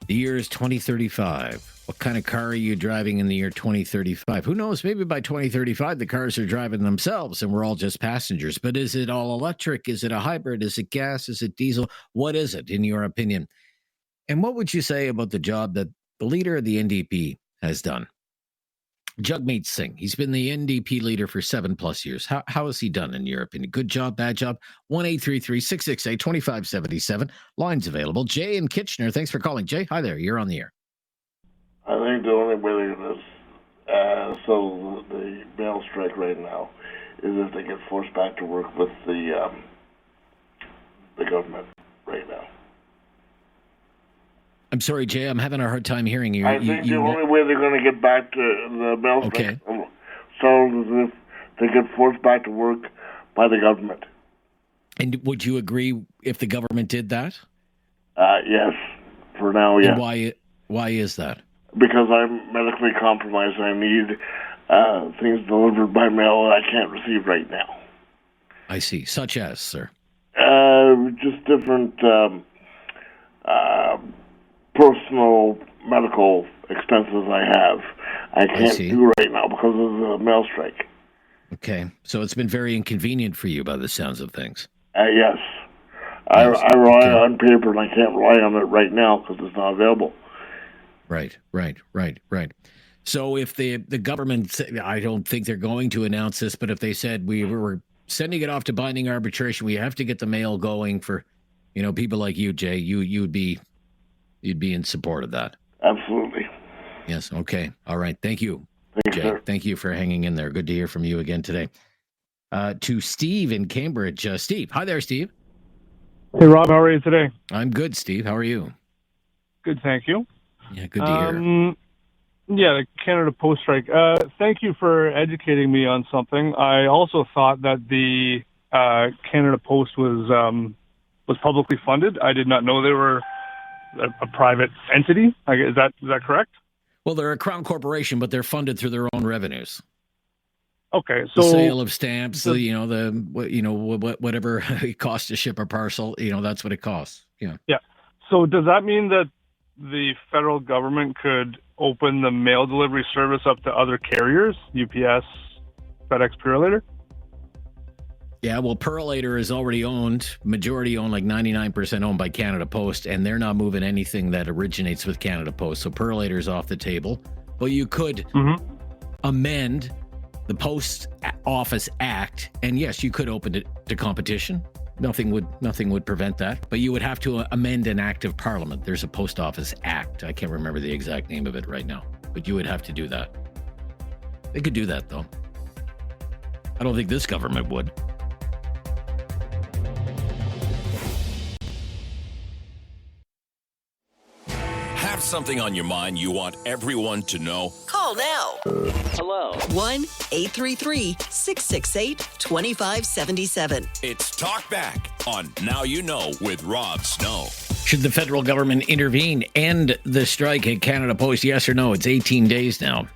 The year is 2035. What kind of car are you driving in the year 2035? Who knows? Maybe by 2035, the cars are driving themselves and we're all just passengers. But is it all electric? Is it a hybrid? Is it gas? Is it diesel? What is it, in your opinion? And what would you say about the job that the leader of the NDP has done? Jagmeet Singh. He's been the NDP leader for 7+ years. How has he done, in your opinion? Good job, bad job? 1-833-668-2577. Lines available. Jay in Kitchener. Thanks for calling. Jay, hi there. You're on the air. I think the only way they're going to settle the mail strike right now is if they get forced back to work with the government right now. I'm sorry, Jay. I'm having a hard time hearing you. I think the only way they're going to get back to the mail strike settled is if they get forced back to work by the government. And would you agree if the government did that? Yes. For now, yes. And why is that? Because I'm medically compromised and I need things delivered by mail that I can't receive right now. I see. Such as, sir? Just different personal medical expenses I have. I can't do right now because of the mail strike. Okay. So it's been very inconvenient for you by the sounds of things. Yes. I rely on paper and I can't rely on it right now because it's not available. Right. So if the government, I don't think they're going to announce this, but if they said we were sending it off to binding arbitration, we have to get the mail going for, people like you, Jay, you'd be in support of that. Absolutely. Yes. Okay. All right. Thank you, Jay. Sir. Thank you for hanging in there. Good to hear from you again today. To Steve in Cambridge. Steve. Hi there, Steve. Hey, Rob. How are you today? I'm good, Steve. How are you? Good, thank you. Yeah, good to hear. Yeah, the Canada Post strike. Thank you for educating me on something. I also thought that the Canada Post was publicly funded. I did not know they were a private entity. Is that correct? Well, they're a crown corporation, but they're funded through their own revenues. Okay, so the sale of stamps, whatever it costs to ship a parcel, that's what it costs. Yeah. Yeah. So does that mean that the federal government could open the mail delivery service up to other carriers, UPS, FedEx, Purolator? Yeah, well, Purolator is already majority owned, like 99% owned by Canada Post, and they're not moving anything that originates with Canada Post. So Purolator is off the table. But you could amend the Post Office Act, and yes, you could open it to competition. Nothing would prevent that, but you would have to amend an act of Parliament. There's a Post Office Act. I can't remember the exact name of it right now, but you would have to do that. They could do that, though. I don't think this government would. Have something on your mind you want everyone to know? Call now. Hello. 1-833-668-2577. It's Talk Back on Now You Know with Rob Snow. Should the federal government intervene, end the strike at Canada Post? Yes or no? It's 18 days now.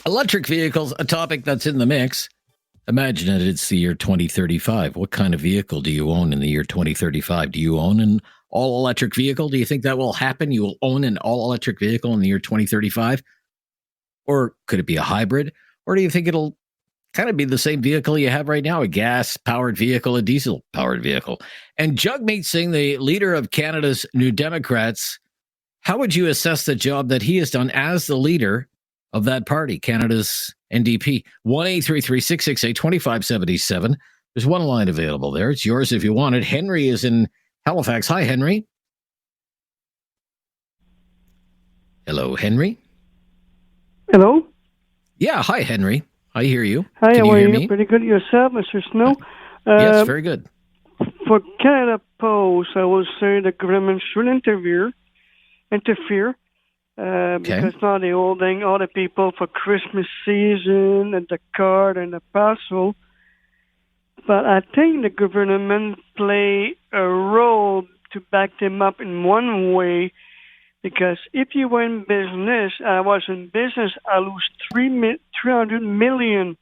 Electric vehicles, a topic that's in the mix. Imagine that it's the year 2035. What kind of vehicle do you own in the year 2035? Do you own an all-electric vehicle? Do you think that will happen? You will own an all-electric vehicle in the year 2035? Or could it be a hybrid? Or do you think it'll kind of be the same vehicle you have right now, a gas-powered vehicle, a diesel-powered vehicle? And Jagmeet Singh, the leader of Canada's New Democrats, how would you assess the job that he has done as the leader of that party, Canada's NDP? 1-833-668-2577. There's one line available there. It's yours if you want it. Henry is in Halifax. Hi, Henry. Hello, Henry. Hello? Yeah, hi, Henry. I hear you. Hi, Can how you are hear you? me? Pretty good yourself, Mr. Snow. Yes, very good. For Canada Post, I will say the government should interfere because now they're holding all the people for Christmas season and the card and the parcel. But I think the government play a role to back them up in one way, because if you were in business, I was in business, I lose 300 million,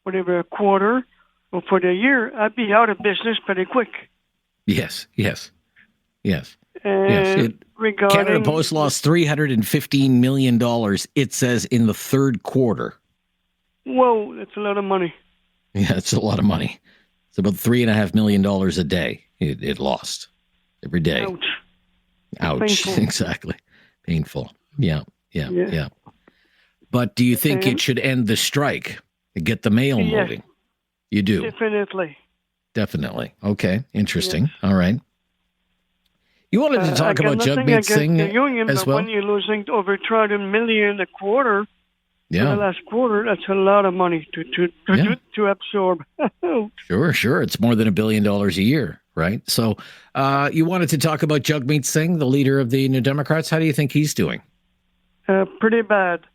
whatever, a quarter, or for the year, I'd be out of business pretty quick. Yes. And regarding Canada Post lost $315 million, it says, in the third quarter. Whoa, that's a lot of money. Yeah, it's a lot of money. It's about $3.5 million a day it lost every day. Ouch. Painful. Exactly. Painful. Yeah. But do you think it should end the strike and get the mail moving? You do? Definitely. Okay. Interesting. Yeah. All right. You wanted to talk about Jagmeet Singh the union, as well? When you're losing over 200 million a quarter, for the last quarter, that's a lot of money to absorb. Sure. It's more than $1 billion a year, right? So you wanted to talk about Jagmeet Singh, the leader of the New Democrats. How do you think he's doing? Pretty bad.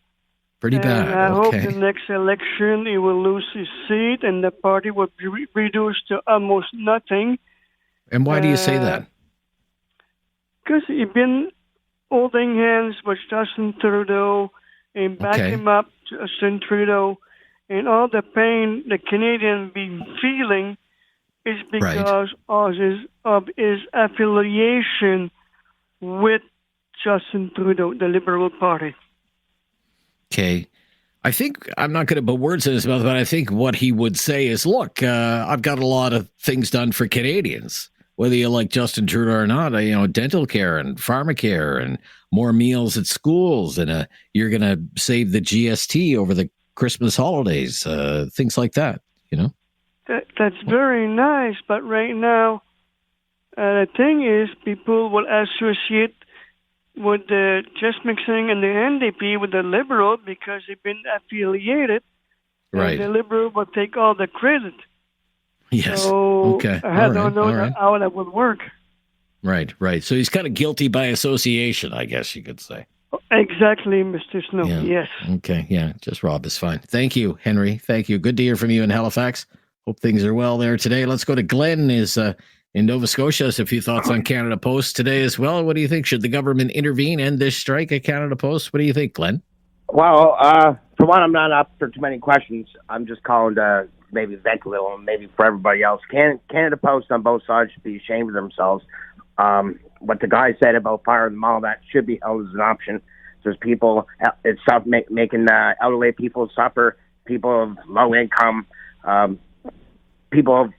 I hope Okay. the next election he will lose his seat and the party will be reduced to almost nothing. And why do you say that? Because he's been holding hands with Justin Trudeau and back him up to Justin Trudeau, and all the pain the Canadian been feeling is because of his affiliation with Justin Trudeau, the Liberal Party. Okay. I think, I'm not going to put words in his mouth, but I think what he would say is, look, I've got a lot of things done for Canadians, whether you like Justin Trudeau or not, dental care and pharmacare and more meals at schools, and you're going to save the GST over the Christmas holidays, things like that, That's very nice, but right now, the thing is, people will associate with the Jagmeet Singh and the NDP with the Liberal because they've been affiliated. Right. And the Liberal will take all the credit. Yes. So Okay. I don't know how that would work. Right. So he's kind of guilty by association, I guess you could say. Exactly, Mr. Snow. Yeah. Yes. Okay. Yeah. Just Rob is fine. Thank you, Henry. Thank you. Good to hear from you in Halifax. Hope things are well there today. Let's go to Glenn. Is in Nova Scotia. Has a few thoughts on Canada Post today as well. What do you think? Should the government intervene, end this strike at Canada Post? What do you think, Glenn? Well, for one, I'm not up for too many questions. I'm just calling to maybe vent a little, and maybe for everybody else. Canada Post on both sides should be ashamed of themselves. What the guy said about firing them all, that should be held as an option. There's people, it's making elderly people suffer, people of low income, people of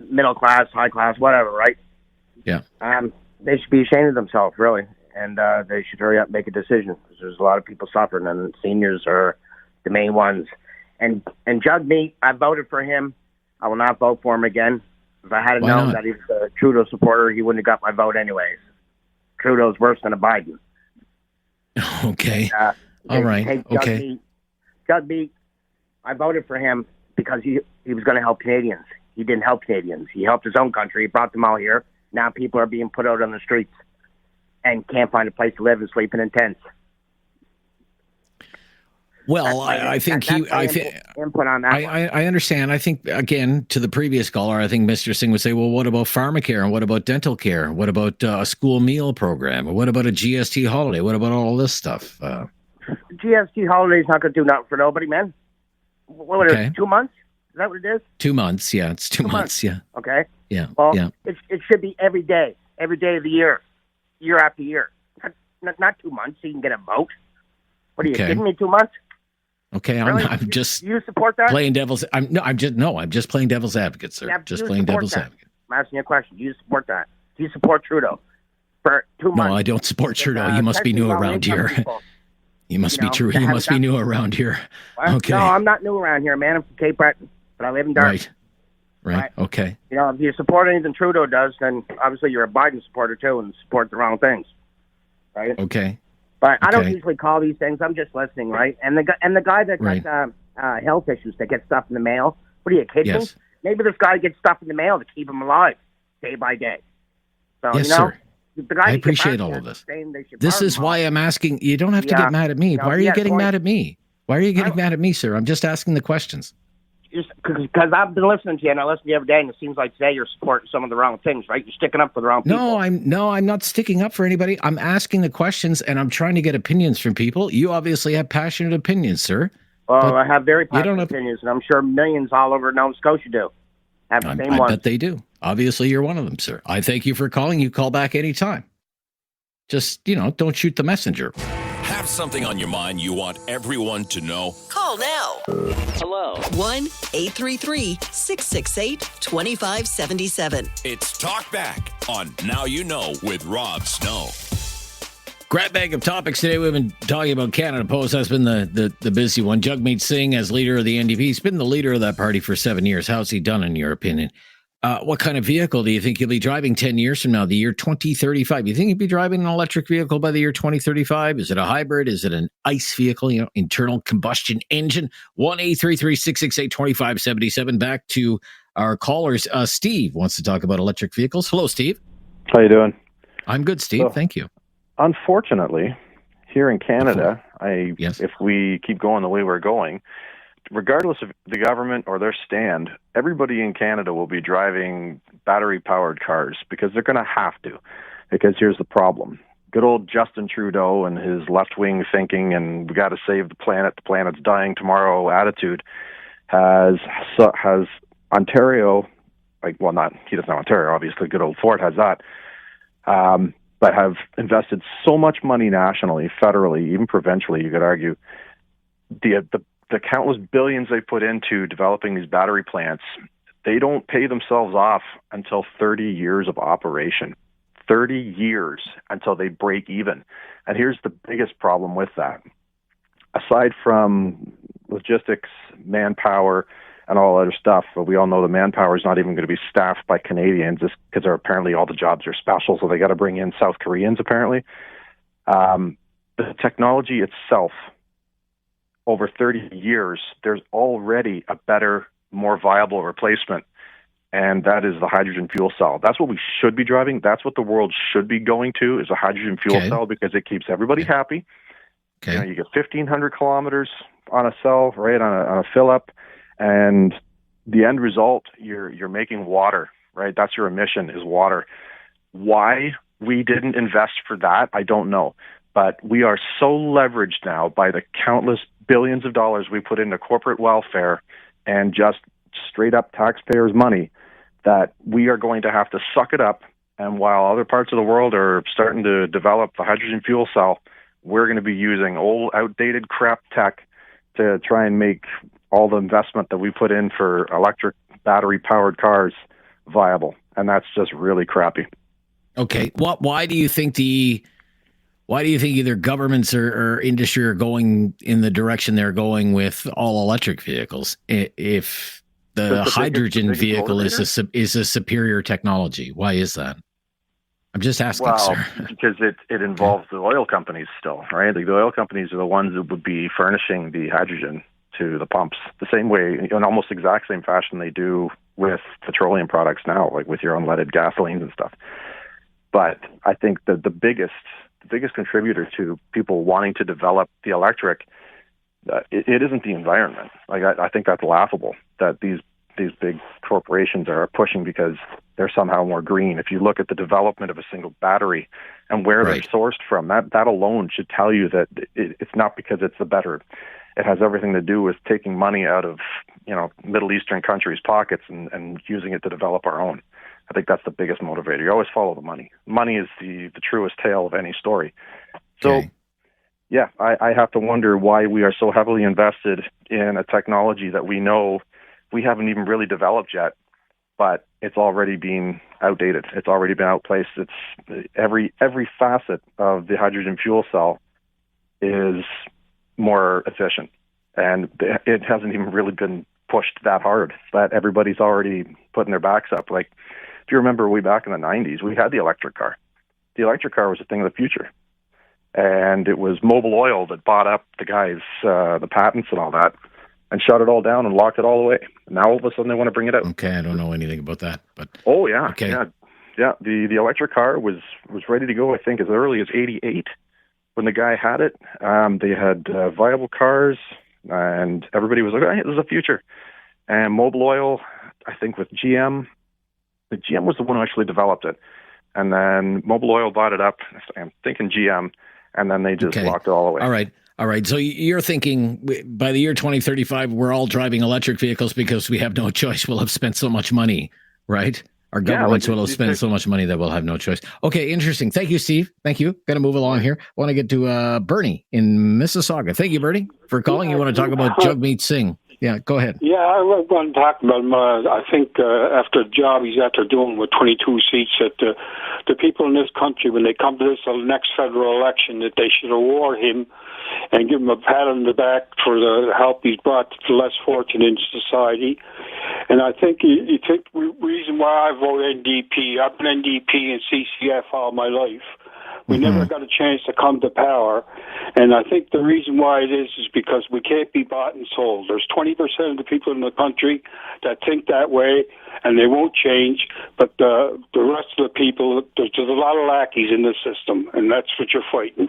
middle class, high class, whatever, right? Yeah. They should be ashamed of themselves, really. And they should hurry up and make a decision, because there's a lot of people suffering, and seniors are the main ones. And Jagmeet, I voted for him. I will not vote for him again. If I had known that he was a Trudeau supporter, he wouldn't have got my vote anyways. Trudeau's worse than a Biden. Okay. All right. Okay. Jagmeet, I voted for him because he was going to help Canadians. He didn't help Canadians. He helped his own country. He brought them all here. Now people are being put out on the streets and can't find a place to live and sleeping in tents. Well, I think input on that. I understand. I think, again, to the previous caller, I think Mr. Singh would say, well, what about pharmacare? And what about dental care? What about a school meal program? Or what about a GST holiday? What about all this stuff? GST holiday is not going to do nothing for nobody, man. What is it, 2 months? Is that what it is? 2 months, yeah. It's 2 months, yeah. Okay. Yeah, well, yeah. It should be every day of the year after year. Not 2 months so you can get a vote. What are you kidding me? 2 months? Okay, really? I'm just you support that? Playing devil's. I'm just playing devil's advocate, sir. Yeah, just playing devil's advocate. I'm asking you a question. Do you support that? Do you support Trudeau for 2 months? No, I don't support Trudeau. You must be new around here. You must be true. You must be new around here. What? Okay. No, I'm not new around here, man. I'm from Cape Breton, but I live in Dartmouth. Right. Okay. If you support anything Trudeau does, then obviously you're a Biden supporter too, and support the wrong things. Right. Okay. But I don't usually call these things. I'm just listening, right? And the guy that got health issues that gets stuff in the mail. What are you kidding me? Maybe this guy gets stuff in the mail to keep him alive day by day. So yes, sir. The guy I appreciate all of this. This is why I'm asking. You don't have to get mad at me. Why are you getting mad at me? Why are you getting mad at me, sir? I'm just asking the questions. Because I've been listening to you, and I listen to you every day, and it seems like today you're supporting some of the wrong things, right? You're sticking up for the wrong people. I'm not sticking up for anybody. I'm asking the questions, and I'm trying to get opinions from people. You obviously have passionate opinions, sir. Well, I have very passionate opinions, and I'm sure millions all over Nova Scotia do. Have the same ones. I bet they do. Obviously, you're one of them, sir. I thank you for calling. You call back anytime. Just, don't shoot the messenger. Have something on your mind you want everyone to know? Call now. Hello. 1-833-668-2577. It's Talk Back on Now You Know with Rob Snow. Grab bag of topics today. We've been talking about Canada Post. That's been the busy one. Jagmeet Singh, as leader of the NDP, he's been the leader of that party for 7 years. How's he done, in your opinion? What kind of vehicle do you think he'll be driving 10 years from now, the year 2035? You think he'll be driving an electric vehicle by the year 2035? Is it a hybrid? Is it an ICE vehicle, internal combustion engine? 1-833-668-2577. Back to our callers. Steve wants to talk about electric vehicles. Hello, Steve. How you doing? I'm good, Steve. Thank you. Unfortunately, here in Canada, if we keep going the way we're going, regardless of the government or their stand, everybody in Canada will be driving battery-powered cars because they're going to have to. Because here's the problem. Good old Justin Trudeau and his left-wing thinking and we got to save the planet's dying tomorrow attitude has Ontario, he doesn't have Ontario, obviously, good old Ford has that, but have invested so much money nationally, federally, even provincially, you could argue, the countless billions they put into developing these battery plants, they don't pay themselves off until 30 years of operation. 30 years until they break even. And here's the biggest problem with that. Aside from logistics, manpower, and all other stuff, but we all know the manpower is not even going to be staffed by Canadians just because apparently all the jobs are special, so they got to bring in South Koreans apparently. The technology itself, over 30 years, there's already a better, more viable replacement, and that is the hydrogen fuel cell. That's what we should be driving. That's what the world should be going to, is a hydrogen fuel cell, because it keeps everybody happy. Okay. You know, you get 1,500 kilometers on a cell, right, on a fill up, and the end result, you're making water, right? That's your emission, is water. Why we didn't invest for that, I don't know. But we are so leveraged now by the countless billions of dollars we put into corporate welfare and just straight up taxpayers' money that we are going to have to suck it up. And while other parts of the world are starting to develop the hydrogen fuel cell, we're going to be using old, outdated crap tech to try and make all the investment that we put in for electric battery-powered cars viable. And that's just really crappy. Okay. Why do you think either governments or industry are going in the direction they're going with all electric vehicles if the hydrogen vehicle is a superior technology? Why is that? I'm just asking, sir. Because it involves the oil companies still, right? Like the oil companies are the ones that would be furnishing the hydrogen to the pumps the same way, in almost exact same fashion they do with petroleum products now, like with your unleaded gasolines and stuff. But I think that the biggest contributor to people wanting to develop the electric, it isn't the environment. Like I think that's laughable that these big corporations are pushing because they're somehow more green. If you look at the development of a single battery and where they're sourced from, that alone should tell you that it's not because it's the better. It has everything to do with taking money out of, Middle Eastern countries' pockets and using it to develop our own. I think that's the biggest motivator. You always follow the money. Money is the truest tale of any story. So, yeah, I have to wonder why we are so heavily invested in a technology that we know we haven't even really developed yet, but it's already been outdated. It's already been outplaced. It's every facet of the hydrogen fuel cell is more efficient, and it hasn't even really been pushed that hard. But everybody's already putting their backs up. Like, if you remember way back in the 90s, we had the electric car. The electric car was a thing of the future. And it was Mobil Oil that bought up the guys, the patents and all that, and shut it all down and locked it all away. And now all of a sudden they want to bring it out. Okay, I don't know anything about that. But oh, yeah. Okay. Yeah. The electric car was ready to go, I think, as early as 88 when the guy had it. They had viable cars, and everybody was like, hey, this is the future. And Mobil Oil, I think with GM, the GM was the one who actually developed it. And then Mobil Oil bought it up, I'm thinking GM, and then they just locked it all away. All right. So you're thinking by the year 2035, we're all driving electric vehicles because we have no choice. We'll have spent so much money, right? Our governments will have spent so much money that we'll have no choice. Okay, interesting. Thank you, Steve. Thank you. Got to move along here. I want to get to Bernie in Mississauga. Thank you, Bernie, for calling. You want to talk about Jagmeet Singh? Yeah, go ahead. Yeah, I want to talk about him. I think after the job he's after doing with 22 seats, that the people in this country, when they come to this next federal election, that they should award him and give him a pat on the back for the help he's brought to the less fortunate in society. And I think you think the reason why I vote NDP, I've been NDP and CCF all my life. We never got a chance to come to power. And I think the reason why it is because we can't be bought and sold. There's 20% of the people in the country that think that way, and they won't change. But the rest of the people, there's a lot of lackeys in the system, and that's what you're fighting.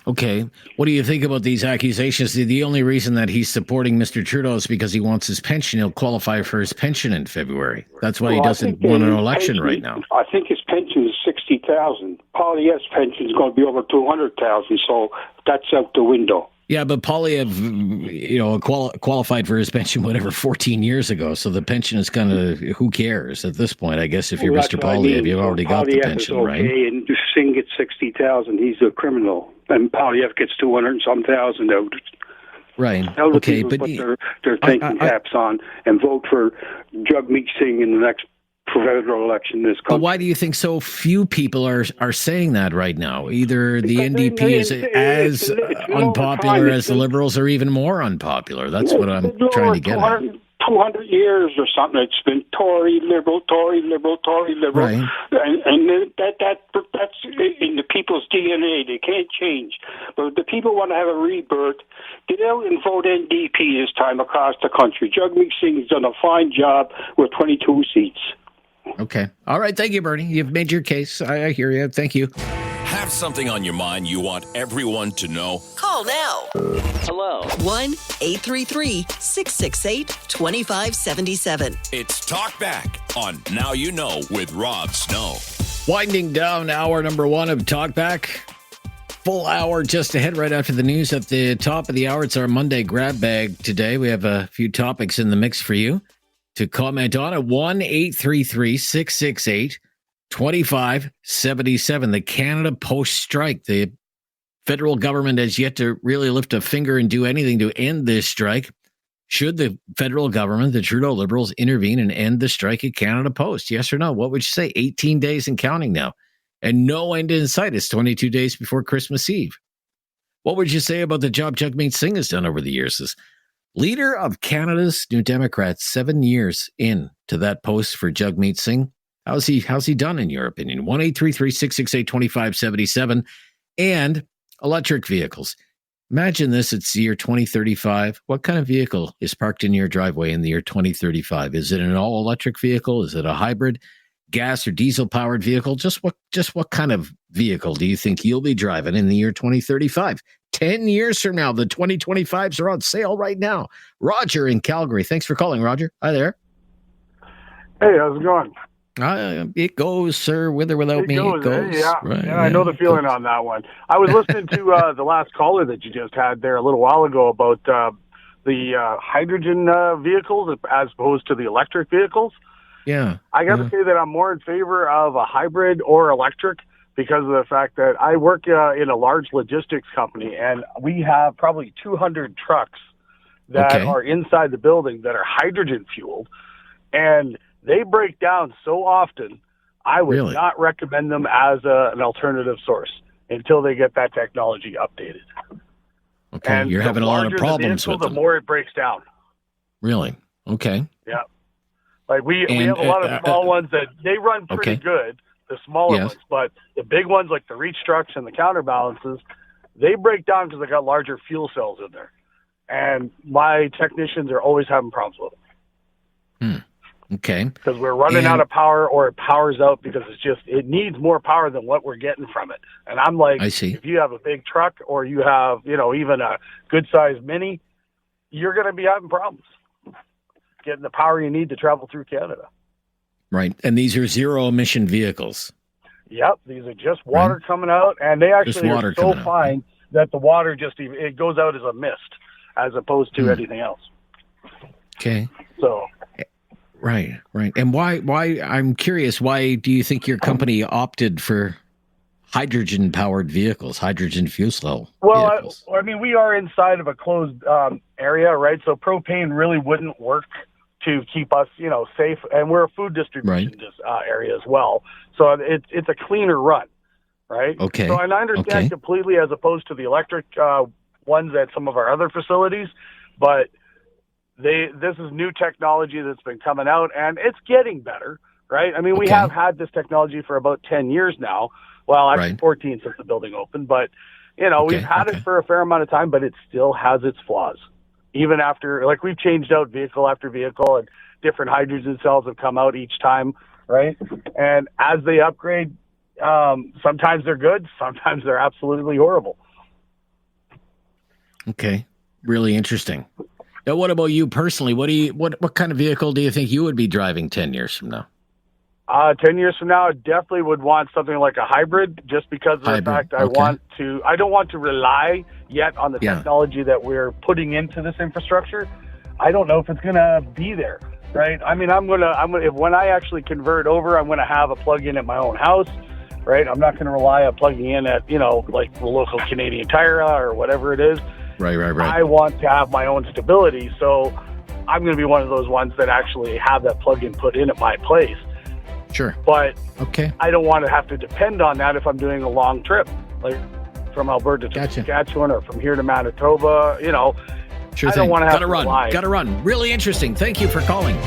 Okay. What do you think about these accusations? The only reason that he's supporting Mr. Trudeau is because he wants his pension. He'll qualify for his pension in February. That's why he doesn't want an election right now. I think his pension is $60,000. Poilievre's pension is going to be over $200,000, so that's out the window. Yeah, but Poilievre, qualified for his pension, 14 years ago. So the pension is kind of, who cares at this point? I guess if you're Mr. Poilievre, you've already got the pension, right? And Singh gets $60,000. He's a criminal, and Poilievre gets 200 and some thousand out. Right. Tell the okay, people but put their thinking caps on and vote for Jagmeet Singh in the next federal election in this country. But why do you think so few people are saying that right now? Either the NDP is as unpopular as the Liberals, or even more unpopular. That's what I'm trying to get at. 200 years or something. It's been Tory, Liberal, Tory, Liberal, Tory, Liberal. Right. And that's in the people's DNA. They can't change. But if the people want to have a rebirth, get out and vote NDP this time across the country. Jagmeet Singh has done a fine job with 22 seats. Okay. All right. Thank you, Bernie. You've made your case. I hear you. Thank you. Have something on your mind you want everyone to know? Call now. Hello. 1-833-668-2577. It's Talk Back on Now You Know with Rob Snow. Winding down hour number 1 of Talk Back. Full hour just ahead right after the news. At the top of the hour, it's our Monday grab bag today. We have a few topics in the mix for you to comment on at 1-833-668-2577. The Canada Post strike. The federal government has yet to really lift a finger and do anything to end this strike. Should the federal government, the Trudeau Liberals, intervene and end the strike at Canada Post? Yes or no? What would you say? 18 days and counting now. And no end in sight. It's 22 days before Christmas Eve. What would you say about the job Jagmeet Singh has done over the years as leader of Canada's New Democrats, 7 years in to that post for Jagmeet Singh? How's he done in your opinion? 1-833-668-2577. And electric vehicles. Imagine this, it's the year 2035. What kind of vehicle is parked in your driveway in the year 2035? Is it an all-electric vehicle? Is it a hybrid, gas or diesel-powered vehicle? Just what kind of vehicle do you think you'll be driving in the year 2035? 10 years from now, the 2025s are on sale right now. Roger in Calgary. Thanks for calling, Roger. Hi there. Hey, how's it going? It goes, sir, with or without me. It goes. Yeah, right, I know the feeling on that one. I was listening to the last caller that you just had there a little while ago about the hydrogen vehicles as opposed to the electric vehicles. Yeah. I got to say that I'm more in favor of a hybrid or electric because of the fact that I work in a large logistics company, and we have probably 200 trucks that are inside the building that are hydrogen fueled, and they break down so often, I would not recommend them as an alternative source until they get that technology updated. Okay, and you're having a lot of problems with them. The more it breaks down. Really? Okay. Yeah. Like we have a lot of small ones that they run pretty good, the smaller ones, but the big ones like the reach trucks and the counterbalances, they break down because they got larger fuel cells in there. And my technicians are always having problems with them. Okay. Because we're running out of power, or it powers out because it needs more power than what we're getting from it. And I'm like, if you have a big truck or you have, even a good sized Mini, you're going to be having problems getting the power you need to travel through Canada. Right. And these are zero emission vehicles. Yep. These are just water coming out, and they actually are so fine that the water it goes out as a mist as opposed to anything else. Okay. So. Right. And why, I'm curious, why do you think your company opted for hydrogen-powered vehicles, hydrogen fuel cell vehicles? I mean, we are inside of a closed area, right? So propane really wouldn't work to keep us, safe. And we're a food distribution area as well. So it's a cleaner run, right? Okay. So and I understand completely as opposed to the electric ones at some of our other facilities, but this is new technology that's been coming out, and it's getting better, right? I mean, we have had this technology for about 10 years now. Well, actually 14 since the building opened, but, we've had it for a fair amount of time, but it still has its flaws. Even after, we've changed out vehicle after vehicle, and different hydrogen cells have come out each time, right? And as they upgrade, sometimes they're good, sometimes they're absolutely horrible. Okay. Really interesting. Now, what about you personally? What kind of vehicle do you think you would be driving 10 years from now? 10 years from now, I definitely would want something like a hybrid, just because of the fact I don't want to rely yet on the technology that we're putting into this infrastructure. I don't know if it's going to be there, right? I mean, when I actually convert over, I'm going to have a plug-in at my own house, right? I'm not going to rely on plugging in at, like the local Canadian Tire or whatever it is. Right. I want to have my own stability, so I'm going to be one of those ones that actually have that plug-in put in at my place. Sure. But I don't want to have to depend on that if I'm doing a long trip, like from Alberta to Saskatchewan or from here to Manitoba, Sure I thing. don't want to have Gotta run. Really interesting. Thank you for calling.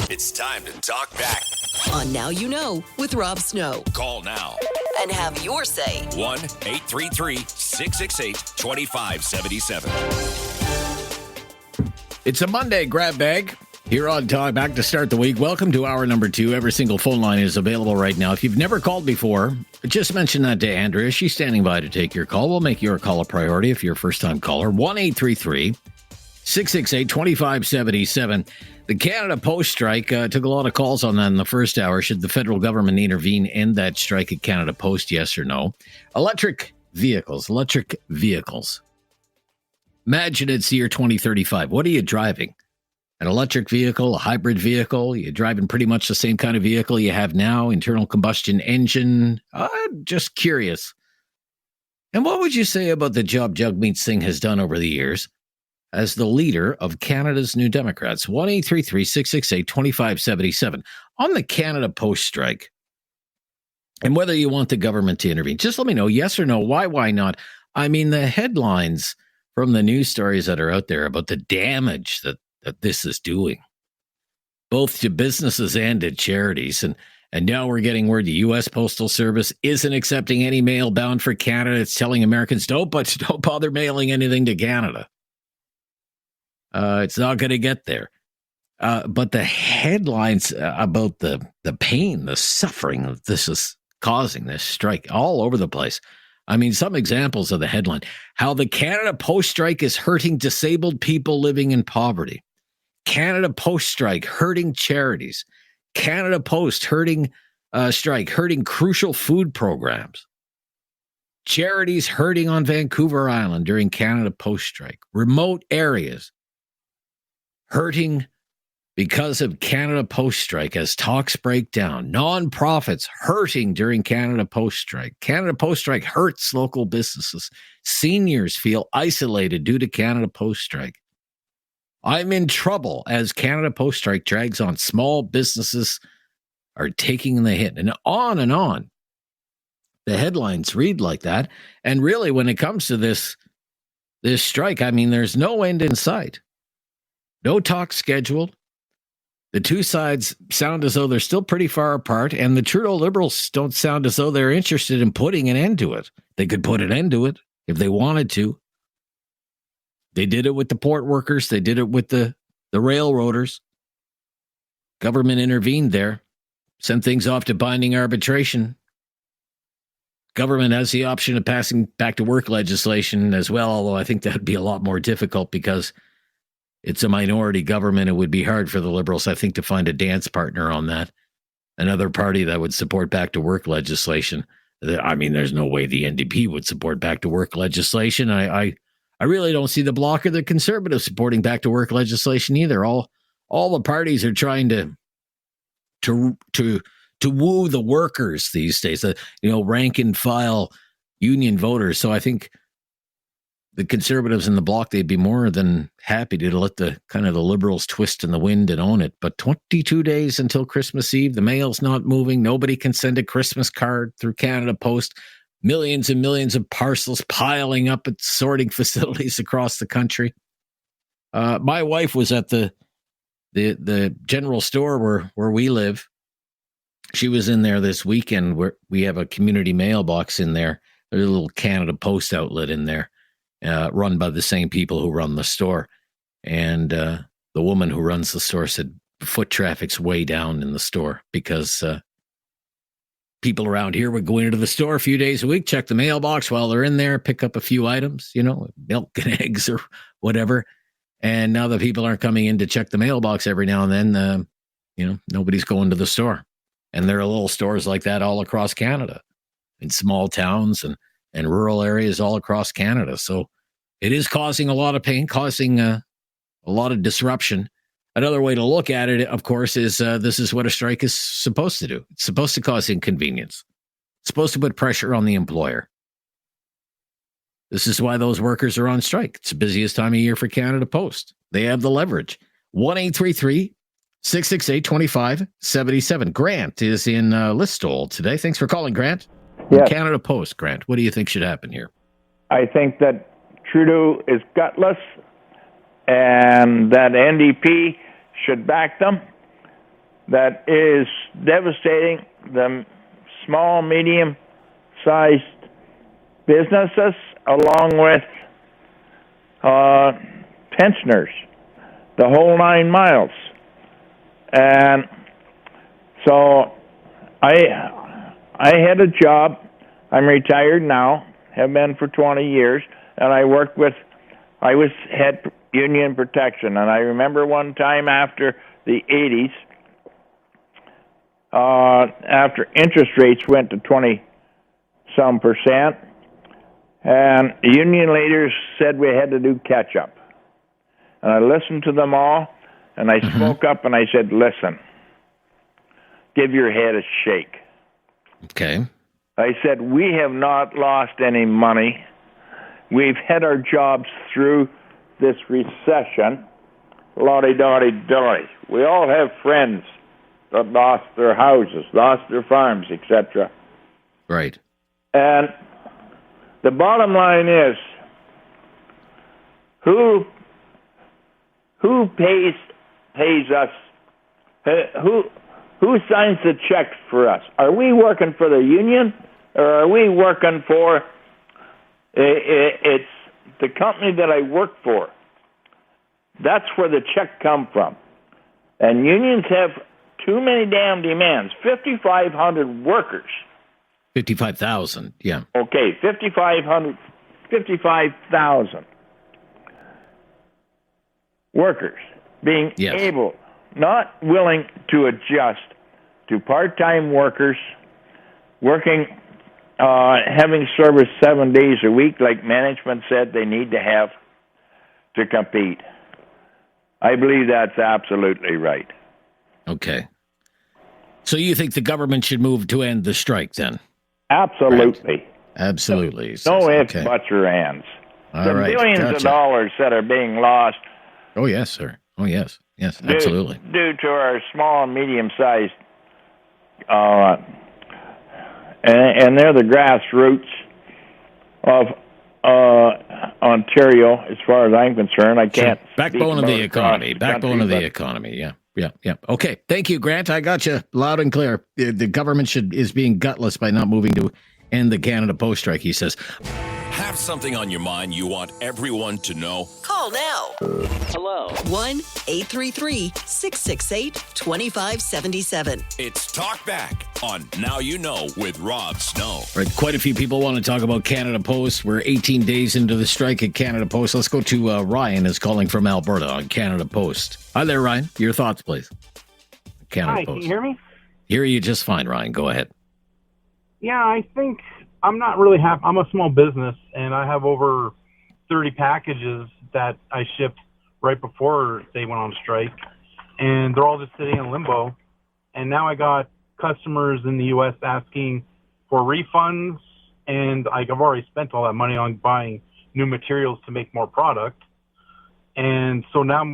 It's time to talk back on Now You Know with Rob Snow. Call now and have your say. 1-833-668-2577. It's a Monday grab bag Here on Talk, back to start the week. Welcome to hour number 2. Every single phone line is available right now. If you've never called before, just mention that to Andrea. She's standing by to take your call. We'll make your call a priority if you're a first-time caller. 1-833-668-2577. The Canada Post strike took a lot of calls on that in the first hour. Should the federal government intervene, end that strike at Canada Post, yes or no? Electric vehicles. Imagine it's the year 2035. What are you driving? An electric vehicle, a hybrid vehicle? You're driving pretty much the same kind of vehicle you have now, internal combustion engine? Just curious. And what would you say about the job Jagmeet Singh has done over the years as the leader of Canada's New Democrats? 1-833-668-2577. On the Canada Post strike, and whether you want the government to intervene, just let me know, yes or no, why not? I mean, the headlines from the news stories that are out there about the damage that this is doing, both to businesses and to charities. And now we're getting word the U.S. Postal Service isn't accepting any mail bound for Canada. It's telling Americans, don't bother mailing anything to Canada. It's not going to get there. But the headlines about the pain, the suffering that this is causing, this strike, all over the place. I mean, some examples of the headline: how the Canada Post strike is hurting disabled people living in poverty. Canada Post strike hurting charities. Canada Post strike hurting crucial food programs. Charities hurting on Vancouver Island during Canada Post strike. Remote areas hurting because of Canada Post strike as talks break down. Nonprofits hurting during Canada Post strike. Canada Post strike hurts local businesses. Seniors feel isolated due to Canada Post strike. I'm in trouble as Canada Post strike drags on. Small businesses are taking the hit, and on and on. The headlines read like that. And really, when it comes to this strike, I mean, there's no end in sight. No talk scheduled. The two sides sound as though they're still pretty far apart, and the Trudeau Liberals don't sound as though they're interested in putting an end to it. They could put an end to it if they wanted to. They did it with the port workers. They did it with the railroaders. Government intervened there, sent things off to binding arbitration. Government has the option of passing back to work legislation as well, although I think that would be a lot more difficult because it's a minority government. It would be hard for the Liberals, I think, to find a dance partner on that. Another party that would support back to work legislation. I mean, there's no way the NDP would support back to work legislation. I really don't see the Bloc or the Conservatives supporting back to work legislation either. All the parties are trying to woo the workers these days, rank and file union voters. So I think the Conservatives and the Bloc, they'd be more than happy to let the Liberals twist in the wind and own it. But 22 days until Christmas Eve, the mail's not moving. Nobody can send a Christmas card through Canada Post. Millions and millions of parcels piling up at sorting facilities across the country. My wife was at the general store where we live. She was in there this weekend where we have a community mailbox in there. There's a little Canada Post outlet in there, run by the same people who run the store. And the woman who runs the store said foot traffic's way down in the store because people around here would go into the store a few days a week, check the mailbox while they're in there, pick up a few items, milk and eggs or whatever. And now that people aren't coming in to check the mailbox every now and then, nobody's going to the store. And there are little stores like that all across Canada, in small towns and rural areas all across Canada. So it is causing a lot of pain, causing a lot of disruption. Another way to look at it, of course, is this is what a strike is supposed to do. It's supposed to cause inconvenience. It's supposed to put pressure on the employer. This is why those workers are on strike. It's the busiest time of year for Canada Post. They have the leverage. 1-833-668-2577. Grant is in Listowel today. Thanks for calling, Grant. Yes. Canada Post, Grant. What do you think should happen here? I think that Trudeau is gutless and that NDP should back them. That is devastating the small, medium-sized businesses along with pensioners, the whole 9 miles. And so I had a job. I'm retired now, have been for 20 years, and I was head union protection. And I remember one time after the 80s, after interest rates went to 20-some%, and the union leaders said we had to do catch-up. And I listened to them all, and I spoke up and I said, listen, give your head a shake. Okay. I said, we have not lost any money. We've had our jobs through this recession. La-di-da-di-da. We all have friends that lost their houses, lost their farms, etc. Right. And the bottom line is, who pays us? Who signs the checks for us? Are we working for the union, or are we working for? It's the company that I work for. That's where the check come from. And unions have too many damn demands. 5,500 workers. 55,000. Yeah. Okay, 55,000 workers being able, not willing to adjust to part-time workers working, having service 7 days a week, like management said they need to have to compete. I believe that's absolutely right. Okay. So you think the government should move to end the strike then? Absolutely. Right. Absolutely. No ifs, buts, or ands. All right. Billions of dollars that are being lost. Oh, yes, sir. Oh, yes. Yes, absolutely. Due to our small and medium-sized, and they're the grassroots of Ontario, as far as I'm concerned. I can't. Backbone of the economy. Backbone of the economy. Yeah. Yeah. Okay. Thank you, Grant. I got you loud and clear. The government is being gutless by not moving to end the Canada Post strike, he says. Have something on your mind you want everyone to know? Call now. Hello. 1-833-668-2577. It's Talk Back on Now You Know with Rob Snow. Right, quite a few people want to talk about Canada Post. We're 18 days into the strike at Canada Post. Let's go to Ryan is calling from Alberta on Canada Post. Hi there, Ryan. Your thoughts, please. Canada Hi, Post. can you hear me? Hear you just fine, Ryan. Go ahead. Yeah, I think I'm not really happy. I'm a small business, and I have over 30 packages that I shipped right before they went on strike, and they're all just sitting in limbo. And now I got customers in the U.S. asking for refunds, and I've already spent all that money on buying new materials to make more product. And so now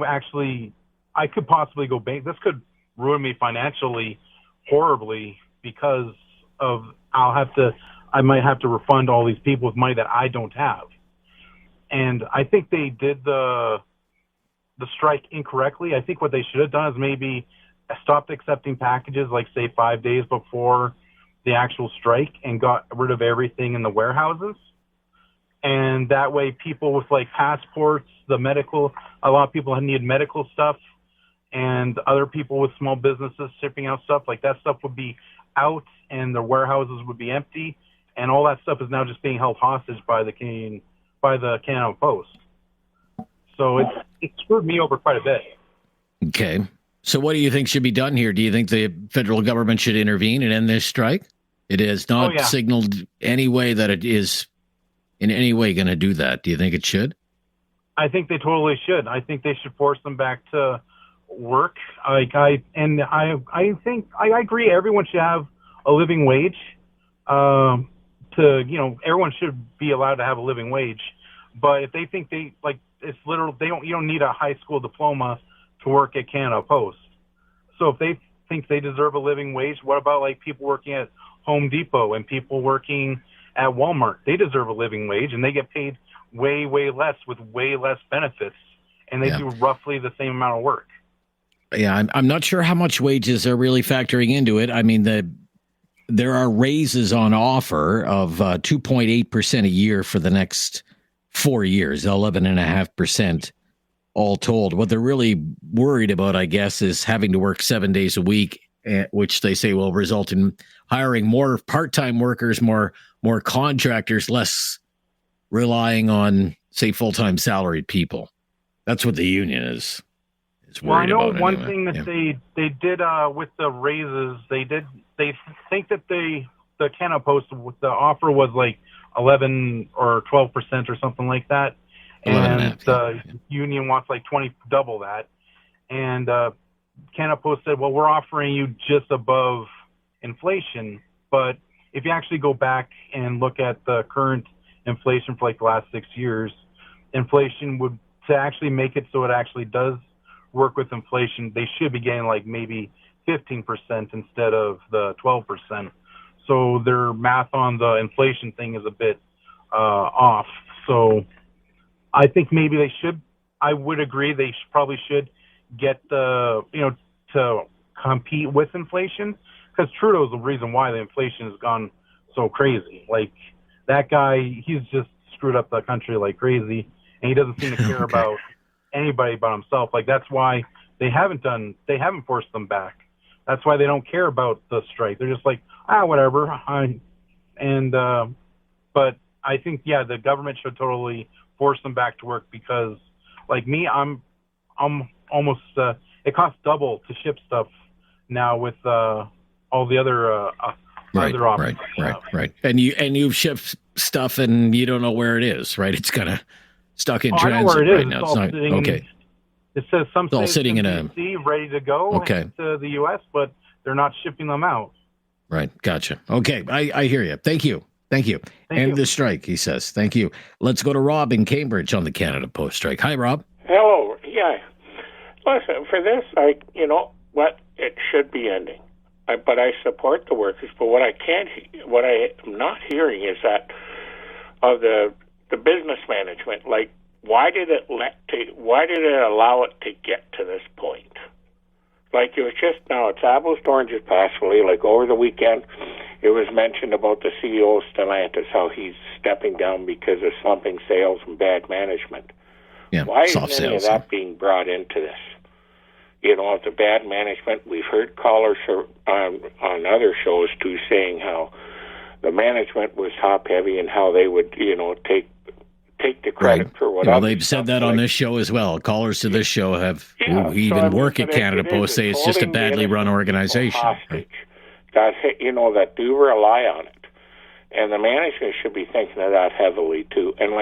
I could possibly go bank. This could ruin me financially horribly because of I might have to refund all these people with money that I don't have. And I think they did the strike incorrectly. I think what they should have done is maybe stopped accepting packages, like say 5 days before the actual strike, and got rid of everything in the warehouses. And that way people with like passports, a lot of people need medical stuff, and other people with small businesses shipping out stuff, like that stuff would be out and their warehouses would be empty. And all that stuff is now just being held hostage by the Canada Post. So it screwed me over quite a bit. Okay. So what do you think should be done here? Do you think the federal government should intervene and end this strike? It has not signaled any way that it is in any way going to do that. Do you think it should? I think they totally should. I think they should force them back to work. I think I agree. Everyone should have a living wage. Everyone should be allowed to have a living wage. But if they think you don't need a high school diploma to work at Canada Post. So if they think they deserve a living wage, what about like people working at Home Depot and people working at Walmart? They deserve a living wage, and they get paid way, way less with way less benefits, and they do roughly the same amount of work. Yeah, I'm not sure how much wages are really factoring into it. I mean, there are raises on offer of 2.8% a year for the next 4 years, 11.5% all told. What they're really worried about, I guess, is having to work 7 days a week, which they say will result in hiring more part-time workers, more contractors, less relying on, say, full-time salaried people. That's what the union is worried about. Well, I know one anyway. thing that they did with the raises. They think that the Canada Post, the offer was like 11 or 12% or something like that, and the union wants like double that. And Canada Post said, well, we're offering you just above inflation, but if you actually go back and look at the current inflation for like the last 6 years, inflation would, to actually make it so it actually does work with inflation, they should be getting like maybe 15% instead of the 12%. So their math on the inflation thing is a bit off. So I think maybe they should, I would agree, they probably should get to compete with inflation, because Trudeau's the reason why the inflation has gone so crazy. Like, that guy, he's just screwed up the country like crazy, and he doesn't seem to care about anybody but himself. Like, that's why they haven't forced them back. That's why they don't care about the strike. They're just like, whatever. But I think, the government should totally force them back to work, because, like me, I'm almost, it costs double to ship stuff now with all the other other options. Right. And you've shipped stuff and you don't know where it is, right? It's kind of stuck in transit I know where it is. right now. It's not okay. It says some all things sitting in DC, ready to go to the U.S., but they're not shipping them out. Right. Gotcha. Okay. I hear you. Thank you. End the strike, he says. Thank you. Let's go to Rob in Cambridge on the Canada Post strike. Hi, Rob. Hello. Yeah. Listen, for this, it should be ending. But I support the workers. But what I am not hearing is that of the business management. Like, why did it allow it to get to this point? Like, it was just now, it's apples to oranges possibly. Like, over the weekend, it was mentioned about the CEO of Stellantis, how he's stepping down because of slumping sales and bad management. Yeah, why isn't any of that being brought into this? The bad management. We've heard callers on other shows, too, saying how the management was top-heavy and how they would, take the credit for what. Well, they've said that on this show as well. Callers to this show who even work at Canada Post say it's just a badly run organization. Hostage, that do rely on it. And the management should be thinking of that heavily, too. And,